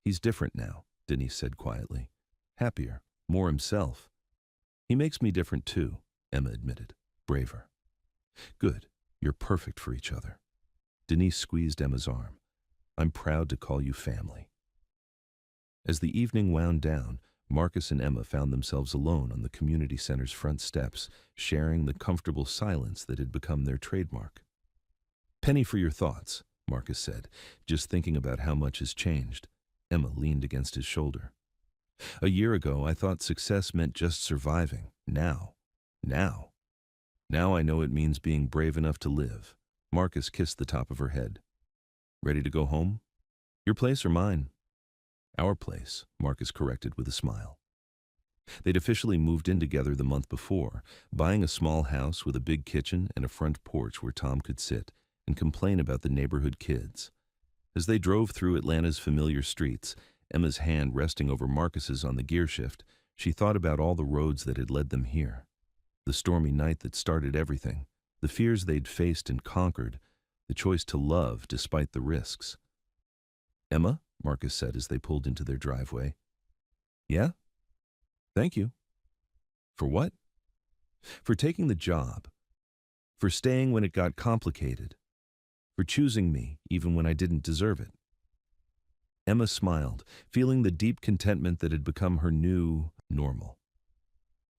He's different now, Denise said quietly. Happier, more himself. He makes me different too, Emma admitted. Braver. Good. You're perfect for each other. Denise squeezed Emma's arm. I'm proud to call you family. As the evening wound down, Marcus and Emma found themselves alone on the community center's front steps, sharing the comfortable silence that had become their trademark. Penny for your thoughts, Marcus said, just thinking about how much has changed. Emma leaned against his shoulder. A year ago, I thought success meant just surviving. Now I know it means being brave enough to live. Marcus kissed the top of her head. Ready to go home? Your place or mine? Our place, Marcus corrected with a smile. They'd officially moved in together the month before, buying a small house with a big kitchen and a front porch where Tom could sit and complain about the neighborhood kids. As they drove through Atlanta's familiar streets, Emma's hand resting over Marcus's on the gear shift, she thought about all the roads that had led them here. The stormy night that started everything, the fears they'd faced and conquered, the choice to love despite the risks. Emma, Marcus said as they pulled into their driveway. Yeah? Thank you. For what? For taking the job. For staying when it got complicated. For choosing me even when I didn't deserve it. Emma smiled, feeling the deep contentment that had become her new normal.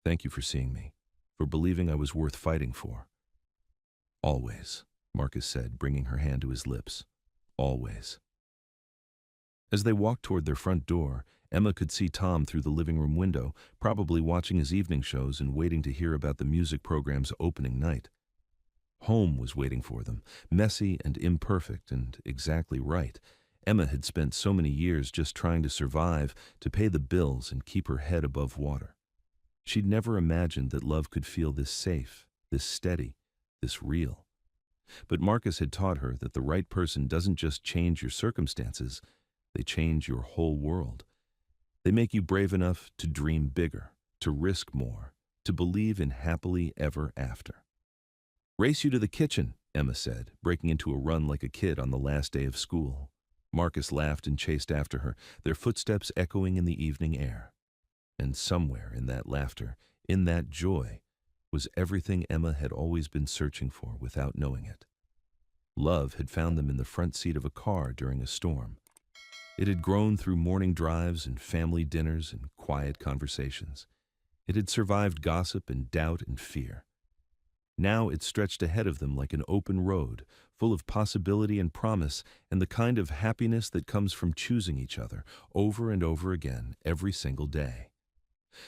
Thank you for seeing me, for believing I was worth fighting for. Always, Marcus said, bringing her hand to his lips. Always. As they walked toward their front door, Emma could see Tom through the living room window, probably watching his evening shows and waiting to hear about the music program's opening night. Home was waiting for them, messy and imperfect and exactly right. Emma had spent so many years just trying to survive, to pay the bills and keep her head above water. She'd never imagined that love could feel this safe, this steady, this real. But Marcus had taught her that the right person doesn't just change your circumstances, they change your whole world. They make you brave enough to dream bigger, to risk more, to believe in happily ever after. Race you to the kitchen, Emma said, breaking into a run like a kid on the last day of school. Marcus laughed and chased after her, their footsteps echoing in the evening air. And somewhere in that laughter, in that joy, was everything Emma had always been searching for without knowing it. Love had found them in the front seat of a car during a storm. It had grown through morning drives and family dinners and quiet conversations. It had survived gossip and doubt and fear. Now it stretched ahead of them like an open road, full of possibility and promise and the kind of happiness that comes from choosing each other over and over again every single day.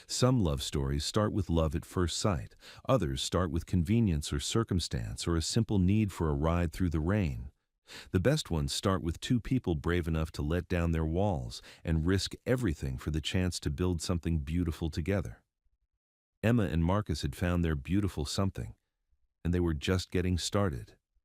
Some love stories start with love at first sight. Others start with convenience or circumstance or a simple need for a ride through the rain. The best ones start with two people brave enough to let down their walls and risk everything for the chance to build something beautiful together. Emma and Marcus had found their beautiful something, and they were just getting started.